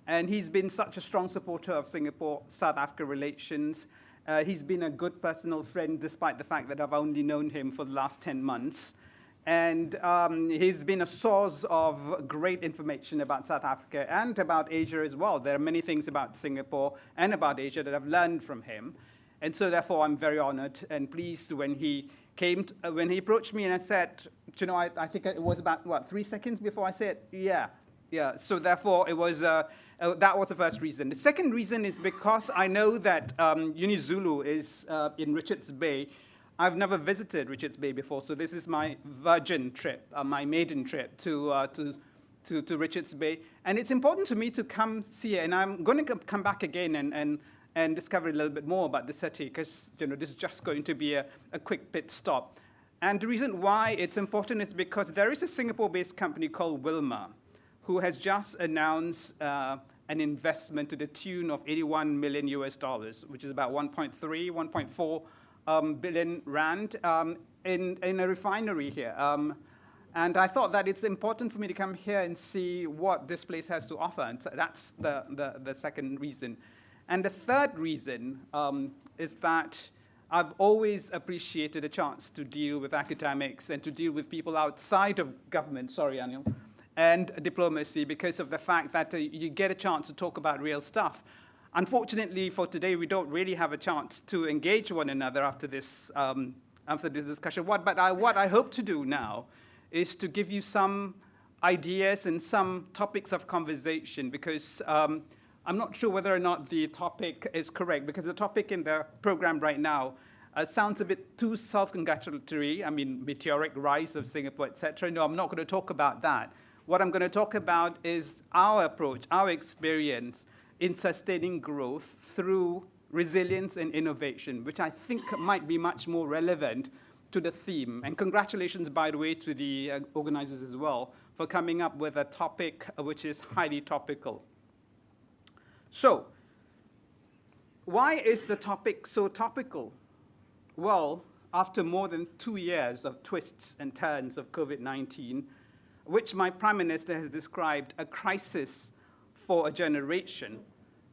And he's been such a strong supporter of Singapore-South Africa relations. He's been a good personal friend, despite the fact that I've only known him for the last 10 months. And he's been a source of great information about South Africa and about Asia as well. There are many things about Singapore and about Asia that I've learned from him. And so therefore, I'm very honored and pleased when he came, when he approached me and I said, you know, I think it was about, what, 3 seconds before I said, yeah. So therefore, it was, that was the first reason. The second reason is because I know that UniZulu is in Richards Bay. I've never visited Richards Bay before, so this is my virgin trip, my maiden trip to Richards Bay. And it's important to me to come see it, and I'm going to come back again and discover a little bit more about the city, because this is just going to be a quick pit stop. And the reason why it's important is because there is a Singapore-based company called Wilma, who has just announced an investment to the tune of $81 million, which is about 1.4 billion rand in a refinery here. And I thought that it's important for me to come here and see what this place has to offer. And so that's the second reason. And the third reason is that I've always appreciated a chance to deal with academics and to deal with people outside of government, sorry, Anil, and diplomacy, because of the fact that you get a chance to talk about real stuff. Unfortunately, for today, we don't really have a chance to engage one another after this discussion. What I hope to do now is to give you some ideas and some topics of conversation, because I'm not sure whether or not the topic is correct, because the topic in the program right now sounds a bit too self-congratulatory. I mean, meteoric rise of Singapore, etc. No, I'm not going to talk about that. What I'm going to talk about is our approach, our experience in sustaining growth through resilience and innovation, which I think might be much more relevant to the theme. And congratulations, by the way, to the organizers as well for coming up with a topic which is highly topical. So, why is the topic so topical? Well, after more than 2 years of twists and turns of COVID-19, which my Prime Minister has described a crisis for a generation,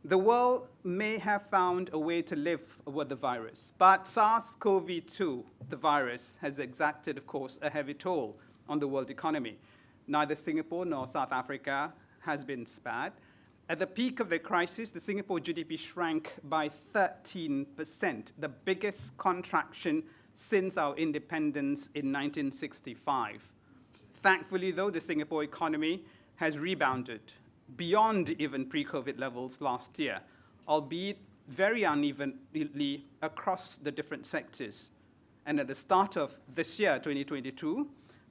the world may have found a way to live with the virus. But SARS-CoV-2, the virus, has exacted, of course, a heavy toll on the world economy. Neither Singapore nor South Africa has been spared. At the peak of the crisis, the Singapore GDP shrank by 13%, the biggest contraction since our independence in 1965. Thankfully, though, the Singapore economy has rebounded beyond even pre-COVID levels last year, albeit very unevenly across the different sectors. And at the start of this year, 2022,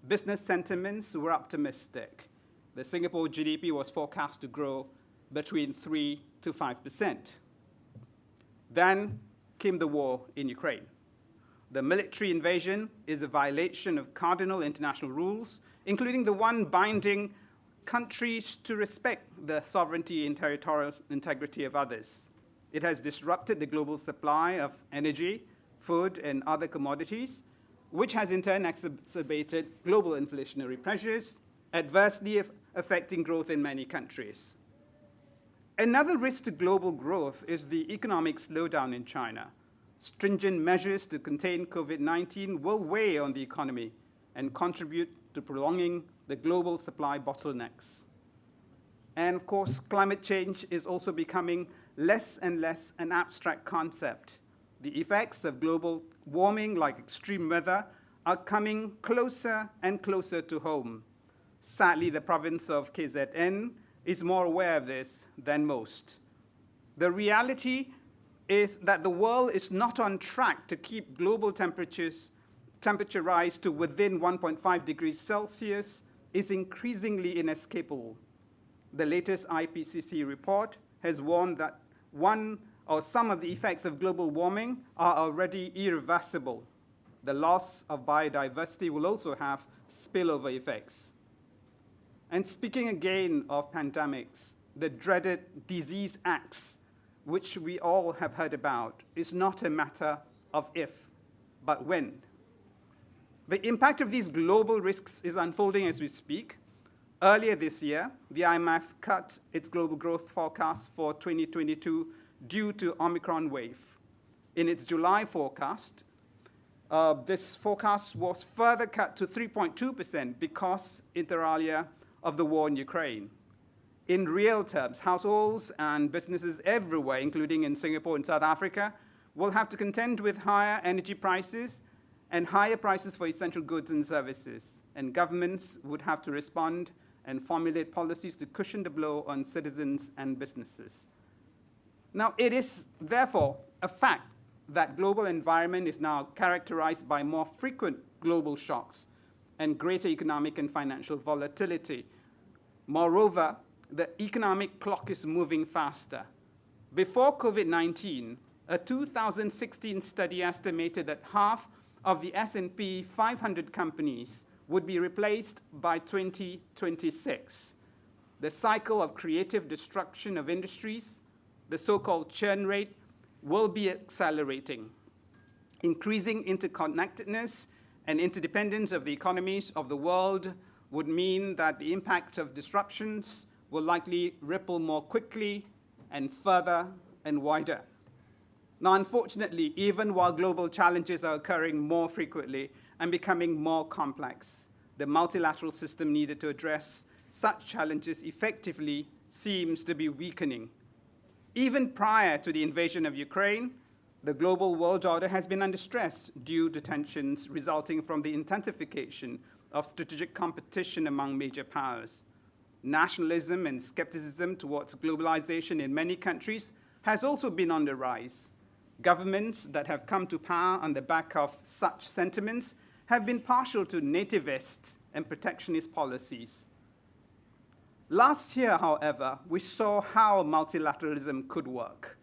business sentiments were optimistic. The Singapore GDP was forecast to grow between 3 to 5%. Then came the war in Ukraine. The military invasion is a violation of cardinal international rules, including the one binding countries to respect the sovereignty and territorial integrity of others. It has disrupted the global supply of energy, food, and other commodities, which has in turn exacerbated global inflationary pressures, adversely affecting growth in many countries. Another risk to global growth is the economic slowdown in China. Stringent measures to contain COVID-19 will weigh on the economy and contribute to prolonging the global supply bottlenecks. And of course, climate change is also becoming less and less an abstract concept. The effects of global warming, like extreme weather, are coming closer and closer to home. Sadly, the province of KZN is more aware of this than most. The reality is that the world is not on track to keep global temperature rise to within 1.5 degrees Celsius is increasingly inescapable. The latest IPCC report has warned that one or some of the effects of global warming are already irreversible. The loss of biodiversity will also have spillover effects. And speaking again of pandemics, the dreaded disease X, which we all have heard about, is not a matter of if, but when. The impact of these global risks is unfolding as we speak. Earlier this year, the IMF cut its global growth forecast for 2022 due to Omicron wave. In its July forecast, this forecast was further cut to 3.2% because, inter alia, of the war in Ukraine. In real terms, households and businesses everywhere, including in Singapore and South Africa, will have to contend with higher energy prices and higher prices for essential goods and services. And governments would have to respond and formulate policies to cushion the blow on citizens and businesses. Now, it is therefore a fact that global environment is now characterized by more frequent global shocks and greater economic and financial volatility. Moreover, the economic clock is moving faster. Before COVID-19, a 2016 study estimated that half of the S&P 500 companies would be replaced by 2026. The cycle of creative destruction of industries, the so-called churn rate, will be accelerating. Increasing interconnectedness and interdependence of the economies of the world would mean that the impact of disruptions will likely ripple more quickly and further and wider. Now, unfortunately, even while global challenges are occurring more frequently and becoming more complex, the multilateral system needed to address such challenges effectively seems to be weakening. Even prior to the invasion of Ukraine, the global world order has been under stress due to tensions resulting from the intensification of strategic competition among major powers. Nationalism and skepticism towards globalization in many countries has also been on the rise. Governments that have come to power on the back of such sentiments have been partial to nativist and protectionist policies. Last year, however, we saw how multilateralism could work.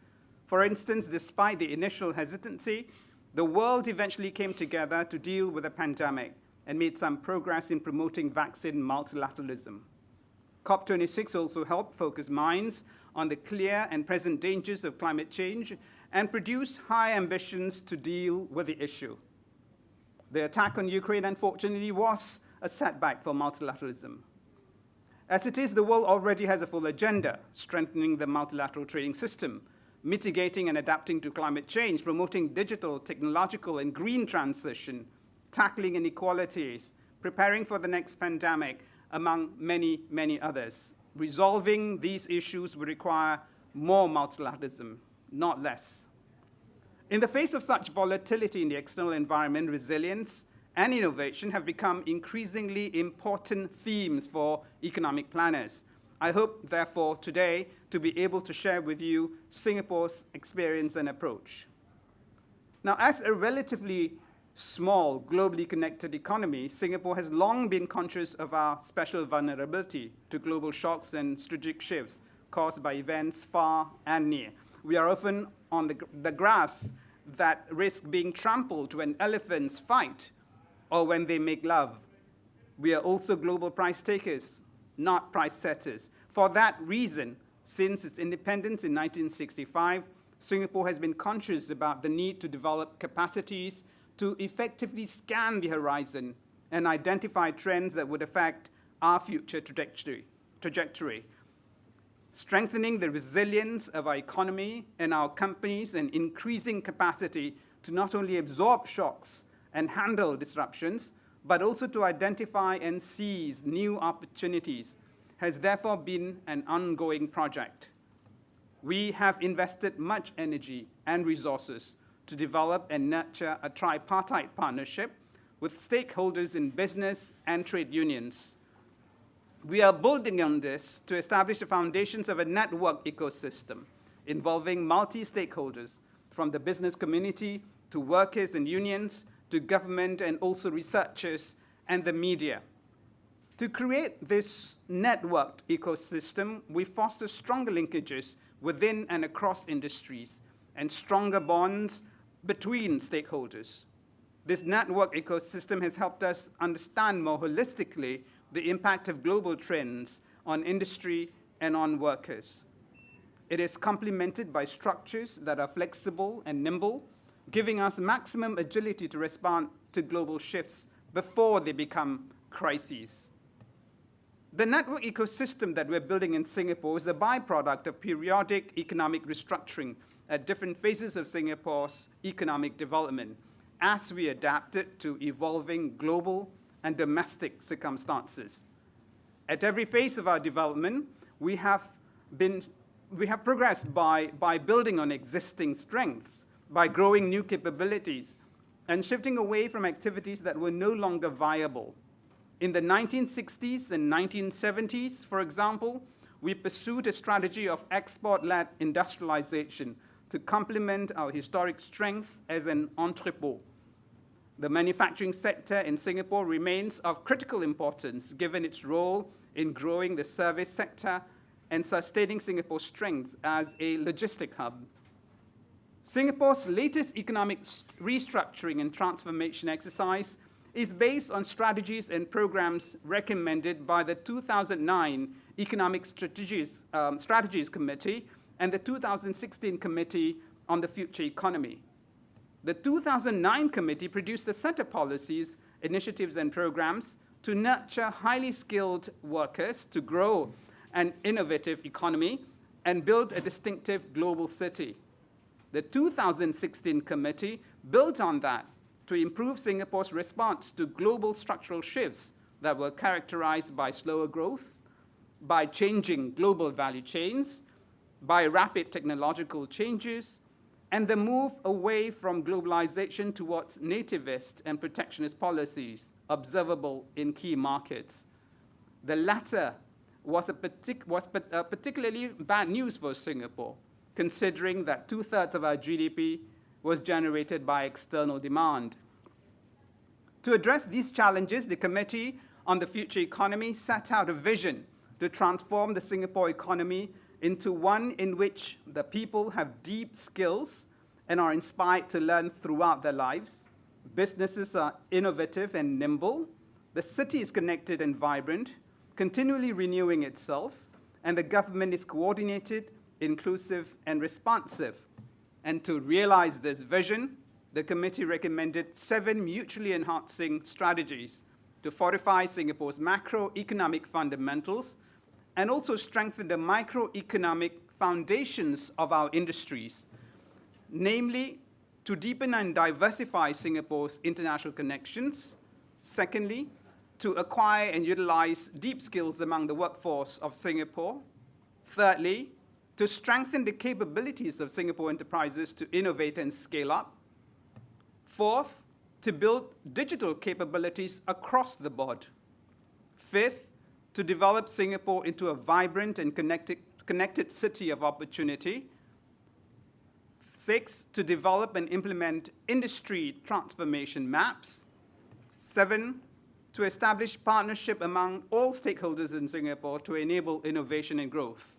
For instance, despite the initial hesitancy, the world eventually came together to deal with the pandemic and made some progress in promoting vaccine multilateralism. COP26 also helped focus minds on the clear and present dangers of climate change and produce high ambitions to deal with the issue. The attack on Ukraine, unfortunately, was a setback for multilateralism. As it is, the world already has a full agenda, strengthening the multilateral trading system, mitigating and adapting to climate change, promoting digital, technological, and green transition, tackling inequalities, preparing for the next pandemic, among many, many others. Resolving these issues will require more multilateralism, not less. In the face of such volatility in the external environment, resilience and innovation have become increasingly important themes for economic planners. I hope, therefore, today to be able to share with you Singapore's experience and approach. Now, as a relatively small, globally connected economy, Singapore has long been conscious of our special vulnerability to global shocks and strategic shifts caused by events far and near. We are often on the grass that risk being trampled when elephants fight or when they make love. We are also global price takers, not price setters. For that reason, since its independence in 1965, Singapore has been conscious about the need to develop capacities to effectively scan the horizon and identify trends that would affect our future trajectory. Strengthening the resilience of our economy and our companies and increasing capacity to not only absorb shocks and handle disruptions, but also to identify and seize new opportunities has therefore been an ongoing project. We have invested much energy and resources to develop and nurture a tripartite partnership with stakeholders in business and trade unions. We are building on this to establish the foundations of a network ecosystem involving multi-stakeholders, from the business community to workers and unions to government and also researchers and the media. To create this networked ecosystem, we foster stronger linkages within and across industries and stronger bonds between stakeholders. This network ecosystem has helped us understand more holistically the impact of global trends on industry and on workers. It is complemented by structures that are flexible and nimble, giving us maximum agility to respond to global shifts before they become crises. The network ecosystem that we're building in Singapore is a byproduct of periodic economic restructuring at different phases of Singapore's economic development as we adapted to evolving global and domestic circumstances. At every phase of our development, we have progressed by building on existing strengths, by growing new capabilities, and shifting away from activities that were no longer viable. In the 1960s and 1970s, for example, we pursued a strategy of export-led industrialization to complement our historic strength as an entrepôt. The manufacturing sector in Singapore remains of critical importance given its role in growing the service sector and sustaining Singapore's strength as a logistic hub. Singapore's latest economic restructuring and transformation exercise is based on strategies and programs recommended by the 2009 Economic Strategies Committee and the 2016 Committee on the Future Economy. The 2009 committee produced a set of policies, initiatives, and programs to nurture highly skilled workers to grow an innovative economy and build a distinctive global city. The 2016 committee built on that to improve Singapore's response to global structural shifts that were characterized by slower growth, by changing global value chains, by rapid technological changes, and the move away from globalization towards nativist and protectionist policies observable in key markets. The latter was particularly bad news for Singapore, considering that 2/3 of our GDP was generated by external demand. To address these challenges, the Committee on the Future Economy set out a vision to transform the Singapore economy into one in which the people have deep skills and are inspired to learn throughout their lives. Businesses are innovative and nimble, The city is connected and vibrant, continually renewing itself, and the government is coordinated, inclusive, and responsive. And to realize this vision, the committee recommended 7 mutually enhancing strategies to fortify Singapore's macroeconomic fundamentals and also strengthen the microeconomic foundations of our industries, namely, to deepen and diversify Singapore's international connections. Secondly, to acquire and utilize deep skills among the workforce of Singapore. Thirdly, to strengthen the capabilities of Singapore enterprises to innovate and scale up. Fourth, to build digital capabilities across the board. Fifth, to develop Singapore into a vibrant and connected city of opportunity. 6, to develop and implement industry transformation maps. 7, to establish partnership among all stakeholders in Singapore to enable innovation and growth.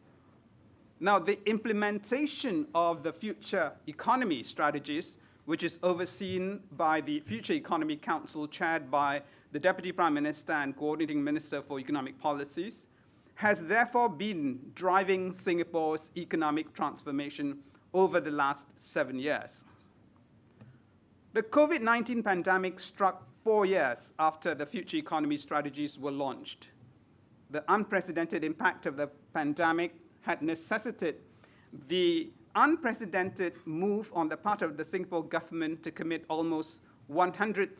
Now, the implementation of the future economy strategies, which is overseen by the Future Economy Council, chaired by the Deputy Prime Minister and Coordinating Minister for Economic Policies, has therefore been driving Singapore's economic transformation over the last 7 years. The COVID-19 pandemic struck 4 years after the future economy strategies were launched. The unprecedented impact of the pandemic had necessitated the unprecedented move on the part of the Singapore government to commit almost 100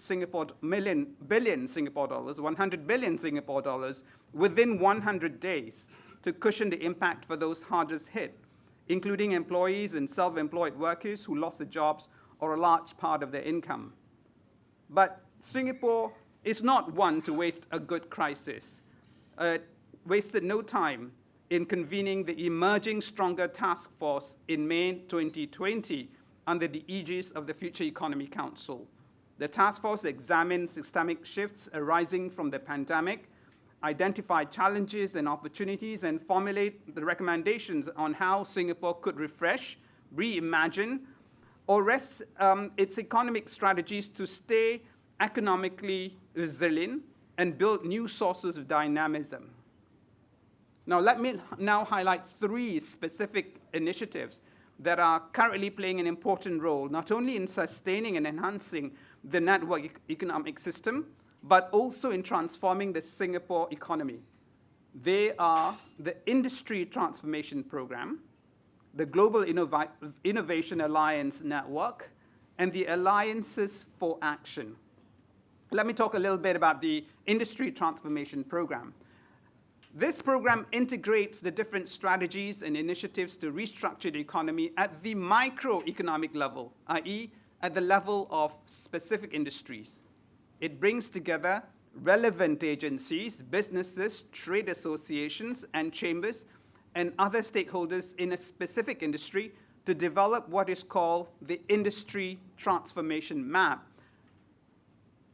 billion Singapore dollars within 100 days to cushion the impact for those hardest hit, including employees and self-employed workers who lost their jobs or a large part of their income. But Singapore is not one to waste a good crisis. It wasted no time in convening the Emerging Stronger Task Force in May 2020 under the aegis of the Future Economy Council. The task force examined systemic shifts arising from the pandemic, identify challenges and opportunities, and formulate the recommendations on how Singapore could refresh, reimagine, or rest its economic strategies to stay economically resilient and build new sources of dynamism. Now, let me now highlight 3 specific initiatives that are currently playing an important role, not only in sustaining and enhancing the network economic system, but also in transforming the Singapore economy. They are the Industry Transformation Program, the Global Innovation Alliance Network, and the Alliances for Action. Let me talk a little bit about the Industry Transformation Program. This program integrates the different strategies and initiatives to restructure the economy at the microeconomic level, i.e., at the level of specific industries. It brings together relevant agencies, businesses, trade associations, and chambers, and other stakeholders in a specific industry to develop what is called the Industry Transformation Map.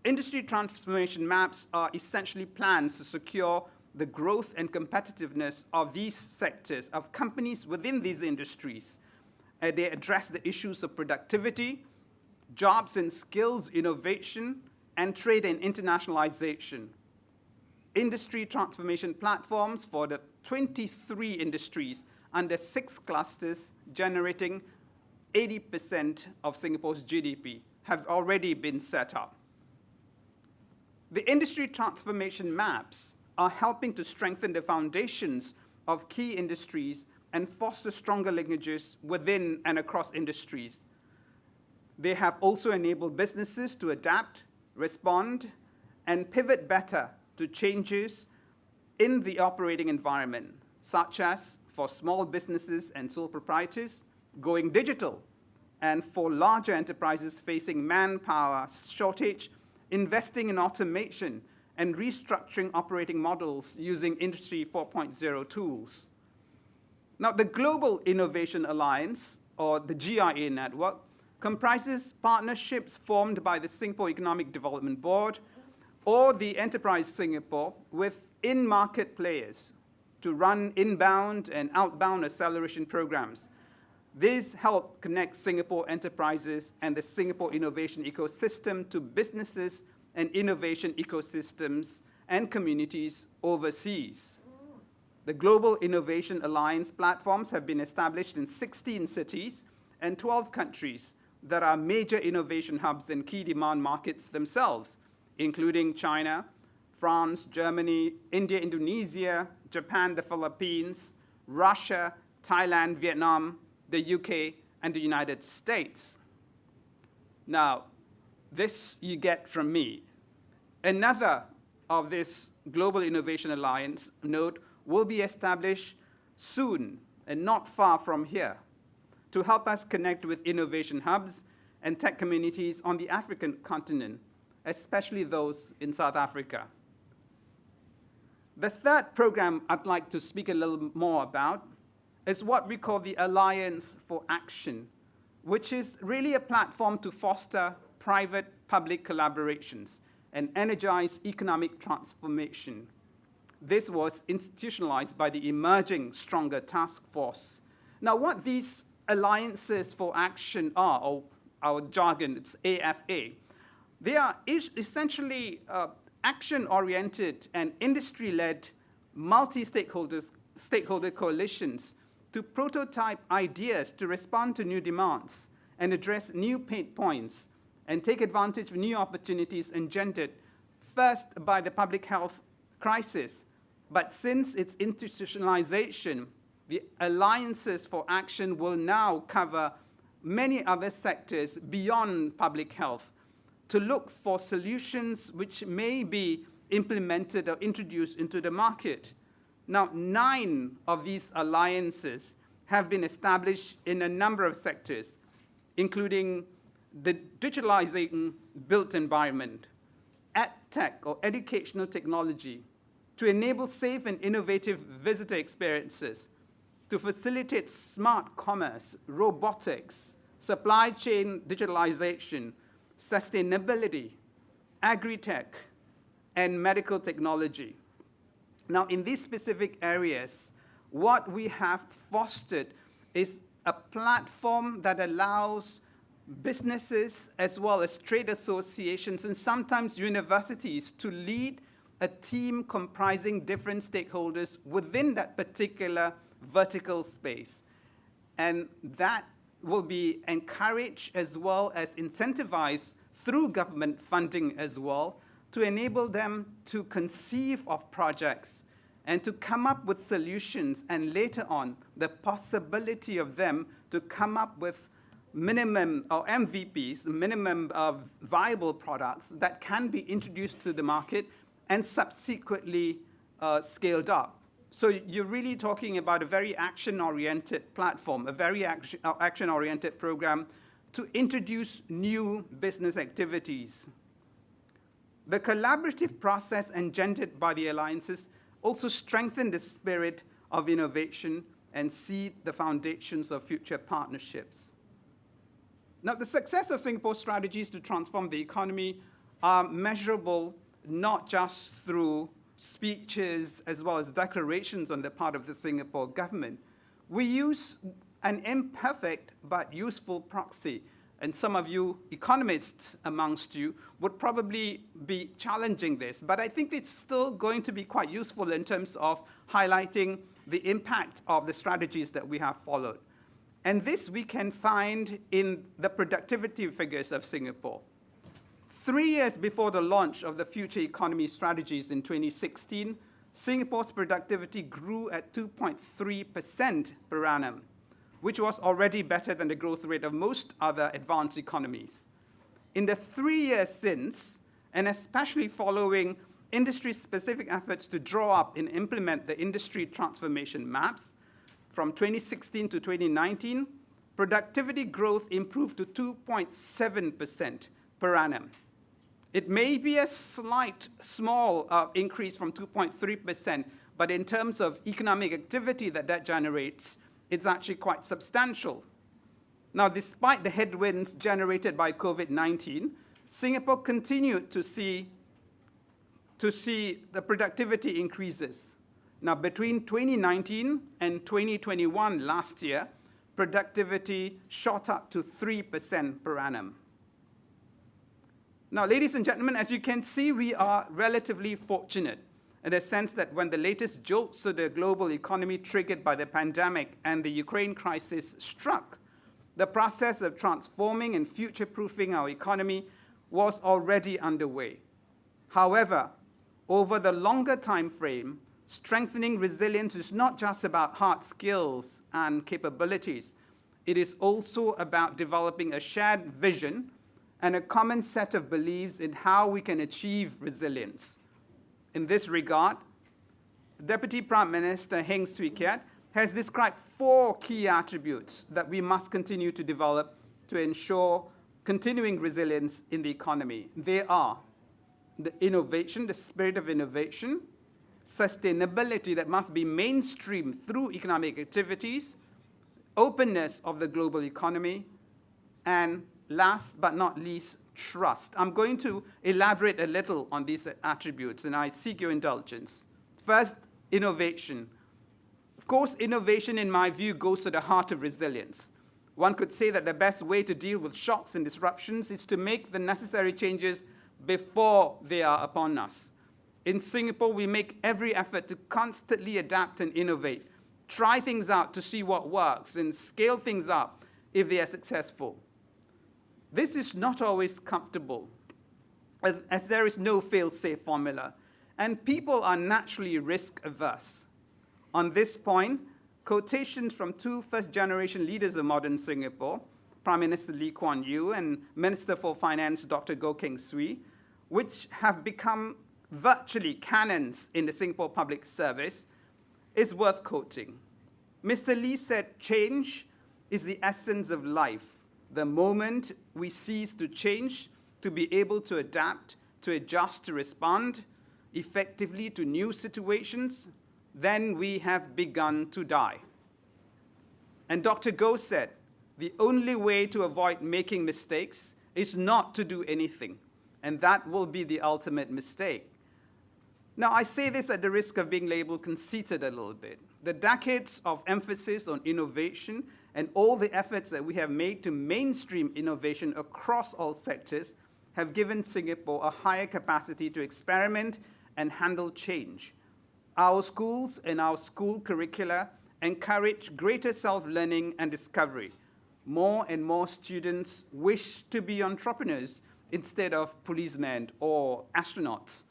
Industry transformation maps are essentially plans to secure the growth and competitiveness of these sectors, of companies within these industries. They address the issues of productivity, jobs and skills, innovation, and trade and internationalization. Industry transformation platforms for the 23 industries under 6 clusters generating 80% of Singapore's GDP have already been set up. The industry transformation maps are helping to strengthen the foundations of key industries and foster stronger linkages within and across industries. They have also enabled businesses to adapt, respond, and pivot better to changes in the operating environment, such as for small businesses and sole proprietors, going digital, and for larger enterprises facing manpower shortage, investing in automation, and restructuring operating models using Industry 4.0 tools. Now, the Global Innovation Alliance, or the GIA network, comprises partnerships formed by the Singapore Economic Development Board or the Enterprise Singapore with in-market players to run inbound and outbound acceleration programs. These help connect Singapore enterprises and the Singapore innovation ecosystem to businesses and innovation ecosystems and communities overseas. The Global Innovation Alliance platforms have been established in 16 cities and 12 countries that are major innovation hubs in key demand markets themselves, including China, France, Germany, India, Indonesia, Japan, the Philippines, Russia, Thailand, Vietnam, the UK, and the United States. Now, this you get from me. Another of this Global Innovation Alliance node will be established soon and not far from here to help us connect with innovation hubs and tech communities on the African continent, especially those in South Africa. The third program I'd like to speak a little more about is what we call the Alliance for Action, which is really a platform to foster private-public collaborations and energize economic transformation. This was institutionalized by the emerging Stronger Task Force. Now, what these Alliances for Action are, or our jargon, it's AFA, they are essentially action-oriented and industry-led multi-stakeholder coalitions to prototype ideas to respond to new demands and address new pain points and take advantage of new opportunities engendered first by the public health crisis. But since its institutionalization, the Alliances for Action will now cover many other sectors beyond public health to look for solutions which may be implemented or introduced into the market. Now, 9 of these alliances have been established in a number of sectors, including the digitalizing built environment, EdTech or educational technology, to enable safe and innovative visitor experiences, to facilitate smart commerce, robotics, supply chain digitalization, sustainability, agri-tech, and medical technology. Now, in these specific areas, what we have fostered is a platform that allows businesses as well as trade associations and sometimes universities to lead a team comprising different stakeholders within that particular vertical space. And that will be encouraged as well as incentivized through government funding as well to enable them to conceive of projects and to come up with solutions, and later on, the possibility of them to come up with minimum or MVPs, minimum viable products that can be introduced to the market and subsequently scaled up. So you're really talking about a very action-oriented platform, a very action-oriented program to introduce new business activities. The collaborative process engendered by the alliances also strengthen the spirit of innovation and seed the foundations of future partnerships. Now, the success of Singapore's strategies to transform the economy are measurable not just through speeches as well as declarations on the part of the Singapore government. We use an imperfect but useful proxy, and some of you economists amongst you would probably be challenging this, but I think it's still going to be quite useful in terms of highlighting the impact of the strategies that we have followed. And this we can find in the productivity figures of Singapore. 3 years before the launch of the Future Economy Strategies in 2016, Singapore's productivity grew at 2.3% per annum, which was already better than the growth rate of most other advanced economies. In the 3 years since, and especially following industry-specific efforts to draw up and implement the industry transformation maps, from 2016 to 2019, productivity growth improved to 2.7% per annum. It may be a slight, small increase from 2.3%, but in terms of economic activity that generates, it's actually quite substantial. Now, despite the headwinds generated by COVID-19, Singapore continued to see the productivity increases. Now, between 2019 and 2021 last year, productivity shot up to 3% per annum. Now, ladies and gentlemen, as you can see, we are relatively fortunate in the sense that when the latest jolts to the global economy triggered by the pandemic and the Ukraine crisis struck, the process of transforming and future-proofing our economy was already underway. However, over the longer time frame, strengthening resilience is not just about hard skills and capabilities. It is also about developing a shared vision and a common set of beliefs in how we can achieve resilience. In this regard, Deputy Prime Minister Heng Swee Keat has described 4 key attributes that we must continue to develop to ensure continuing resilience in the economy. They are the innovation, the spirit of innovation, sustainability that must be mainstreamed through economic activities, openness of the global economy, and last but not least, trust. I'm going to elaborate a little on these attributes, and I seek your indulgence. First, innovation. Of course, innovation, in my view, goes to the heart of resilience. One could say that the best way to deal with shocks and disruptions is to make the necessary changes before they are upon us. In Singapore, we make every effort to constantly adapt and innovate, try things out to see what works, and scale things up if they are successful. This is not always comfortable, as there is no fail-safe formula, and people are naturally risk-averse. On this point, quotations from 2 first-generation leaders of modern Singapore, Prime Minister Lee Kuan Yew and Minister for Finance Dr. Goh Keng Swee, which have become virtually canons in the Singapore public service, is worth quoting. Mr. Lee said, "Change is the essence of life. The moment we cease to change, to be able to adapt, to adjust, to respond effectively to new situations, then we have begun to die." And Dr. Goh said, "The only way to avoid making mistakes is not to do anything, and that will be the ultimate mistake." Now, I say this at the risk of being labeled conceited a little bit. The decades of emphasis on innovation and all the efforts that we have made to mainstream innovation across all sectors have given Singapore a higher capacity to experiment and handle change. Our schools and our school curricula encourage greater self-learning and discovery. More and more students wish to be entrepreneurs instead of policemen or astronauts.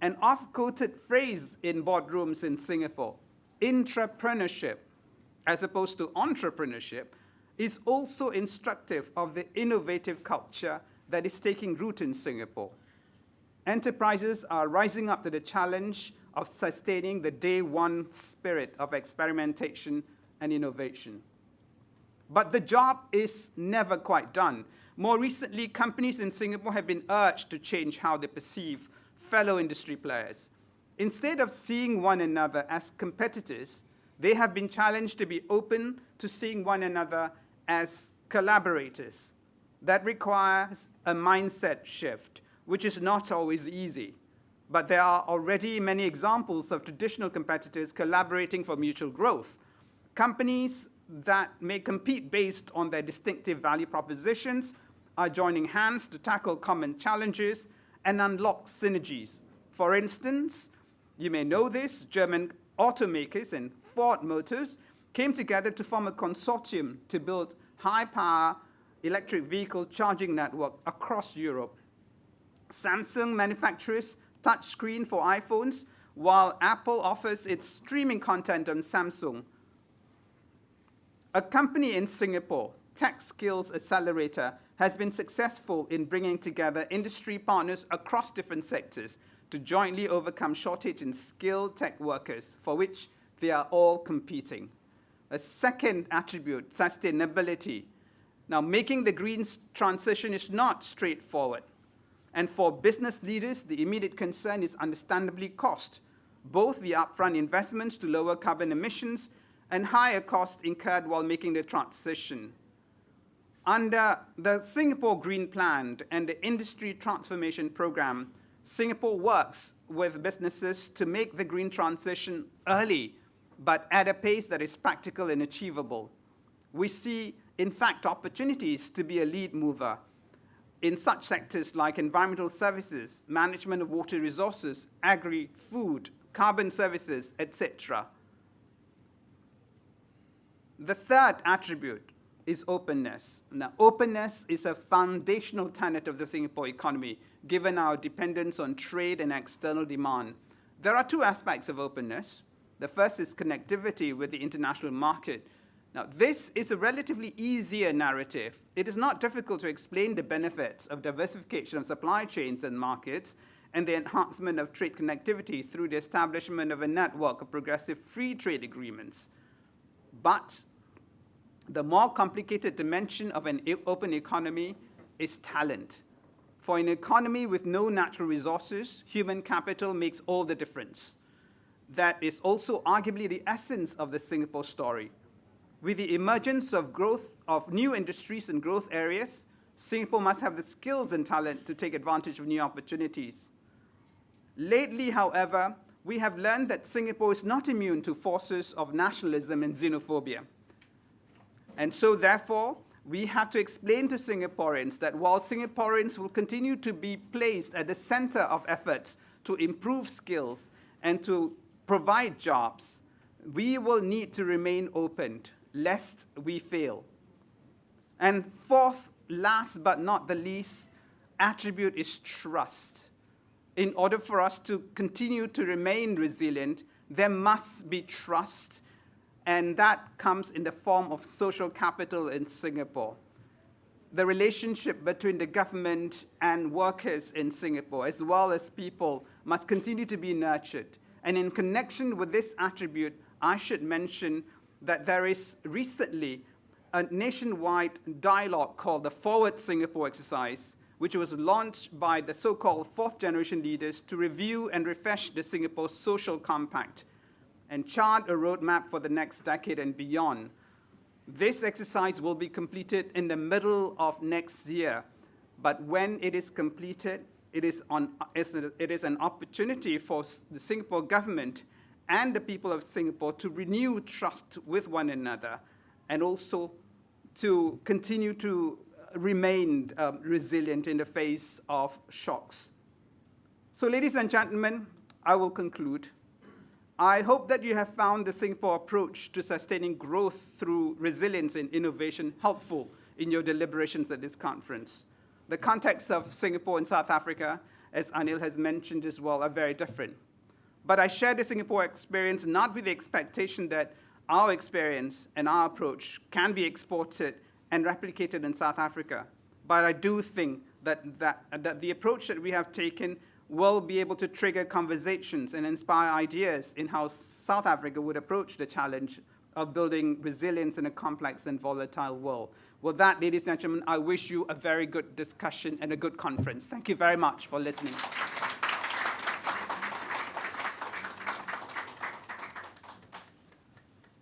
An oft-quoted phrase in boardrooms in Singapore, intrapreneurship, as opposed to entrepreneurship, is also instructive of the innovative culture that is taking root in Singapore. Enterprises are rising up to the challenge of sustaining the day-one spirit of experimentation and innovation. But the job is never quite done. More recently, companies in Singapore have been urged to change how they perceive fellow industry players. Instead of seeing one another as competitors, they have been challenged to be open to seeing one another as collaborators. That requires a mindset shift, which is not always easy. But there are already many examples of traditional competitors collaborating for mutual growth. Companies that may compete based on their distinctive value propositions are joining hands to tackle common challenges and unlock synergies. For instance, you may know this, German automakers and Ford Motors came together to form a consortium to build high-power electric vehicle charging network across Europe. Samsung manufactures touchscreen for iPhones, while Apple offers its streaming content on Samsung. A company in Singapore, Tech Skills Accelerator, has been successful in bringing together industry partners across different sectors to jointly overcome shortage in skilled tech workers, for which they are all competing. A second attribute, sustainability. Now, making the green transition is not straightforward. And for business leaders, the immediate concern is understandably cost, both the upfront investments to lower carbon emissions and higher costs incurred while making the transition. Under the Singapore Green Plan and the Industry Transformation Program, Singapore works with businesses to make the green transition early, but at a pace that is practical and achievable. We see, in fact, opportunities to be a lead mover. in such sectors like environmental services, management of water resources, agri-food, carbon services, etc. The third attribute is openness. Now, openness is a foundational tenet of the Singapore economy, given our dependence on trade and external demand. There are two aspects of openness. The first is connectivity with the international market. Now, this is a relatively easier narrative. It is not difficult to explain the benefits of diversification of supply chains and markets and the enhancement of trade connectivity through the establishment of a network of progressive free trade agreements. But the more complicated dimension of an open economy is talent. For an economy with no natural resources, human capital makes all the difference. That is also arguably the essence of the Singapore story. With the emergence of growth of new industries and growth areas, Singapore must have the skills and talent to take advantage of new opportunities. Lately, however, we have learned that Singapore is not immune to forces of nationalism and xenophobia. And so, therefore, we have to explain to Singaporeans that while Singaporeans will continue to be placed at the center of efforts to improve skills and to provide jobs, we will need to remain open, lest we fail. And fourth, last but not the least, attribute is trust. In order for us to continue to remain resilient, there must be trust, and that comes in the form of social capital in Singapore. The relationship between the government and workers in Singapore, as well as people, must continue to be nurtured. And in connection with this attribute, I should mention that there is recently a nationwide dialogue called the Forward Singapore exercise, which was launched by the so-called fourth generation leaders to review and refresh the Singapore Social Compact and chart a roadmap for the next decade and beyond. This exercise will be completed in the middle of next year, but when it is completed, it is an opportunity for the Singapore government and the people of Singapore to renew trust with one another and also to continue to remain resilient in the face of shocks. So, ladies and gentlemen, I will conclude. I hope that you have found the Singapore approach to sustaining growth through resilience and innovation helpful in your deliberations at this conference. The context of Singapore and South Africa, as Anil has mentioned as well, are very different. But I share the Singapore experience not with the expectation that our experience and our approach can be exported and replicated in South Africa. But I do think that the approach that we have taken will be able to trigger conversations and inspire ideas in how South Africa would approach the challenge of building resilience in a complex and volatile world. With that, ladies and gentlemen, I wish you a very good discussion and a good conference. Thank you very much for listening.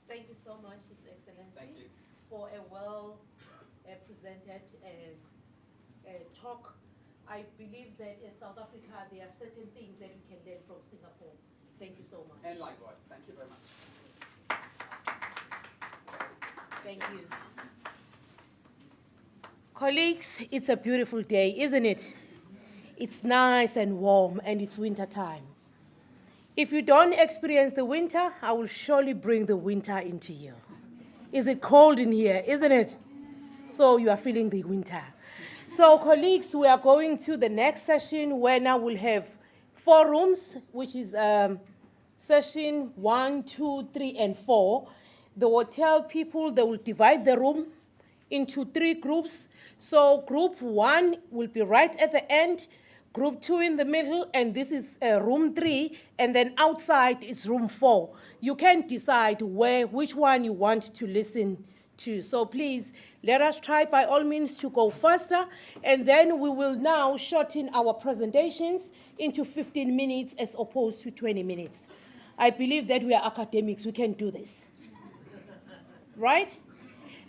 Thank you so much, His Excellency, Thank you. for a well-presented talk. I believe that in South Africa, there are certain things that we can learn from Singapore. Thank you so much. And likewise. Thank you very much. Thank you. Colleagues, it's a beautiful day, isn't it? It's nice and warm, and it's winter time. If you don't experience the winter, I will surely bring the winter into you. Is it cold in here, isn't it? So you are feeling the winter. So colleagues, we are going to the next session where now we'll have 4 rooms, which is session 1, 2, 3, and 4. The hotel people, they will divide the room into 3 groups. So group 1 will be right at the end, group 2 in the middle, and this is room 3, and then outside is room 4. You can decide which one you want to listen to. So please, let us try by all means to go faster, and then we will now shorten our presentations into 15 minutes as opposed to 20 minutes. I believe that we are academics, we can do this. Right?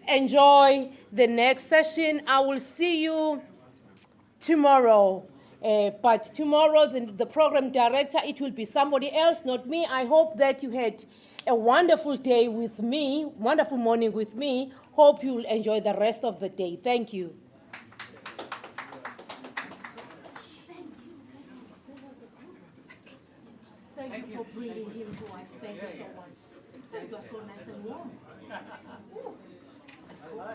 Enjoy the next session. I will see you tomorrow. But tomorrow, the program director, it will be somebody else, not me. I hope that you had a wonderful day with me, wonderful morning with me. Hope you'll enjoy the rest of the day. Thank you. The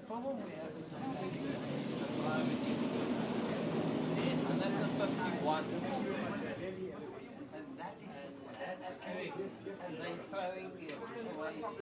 problem we have is and that's the 51. And that is, and they're throwing it away.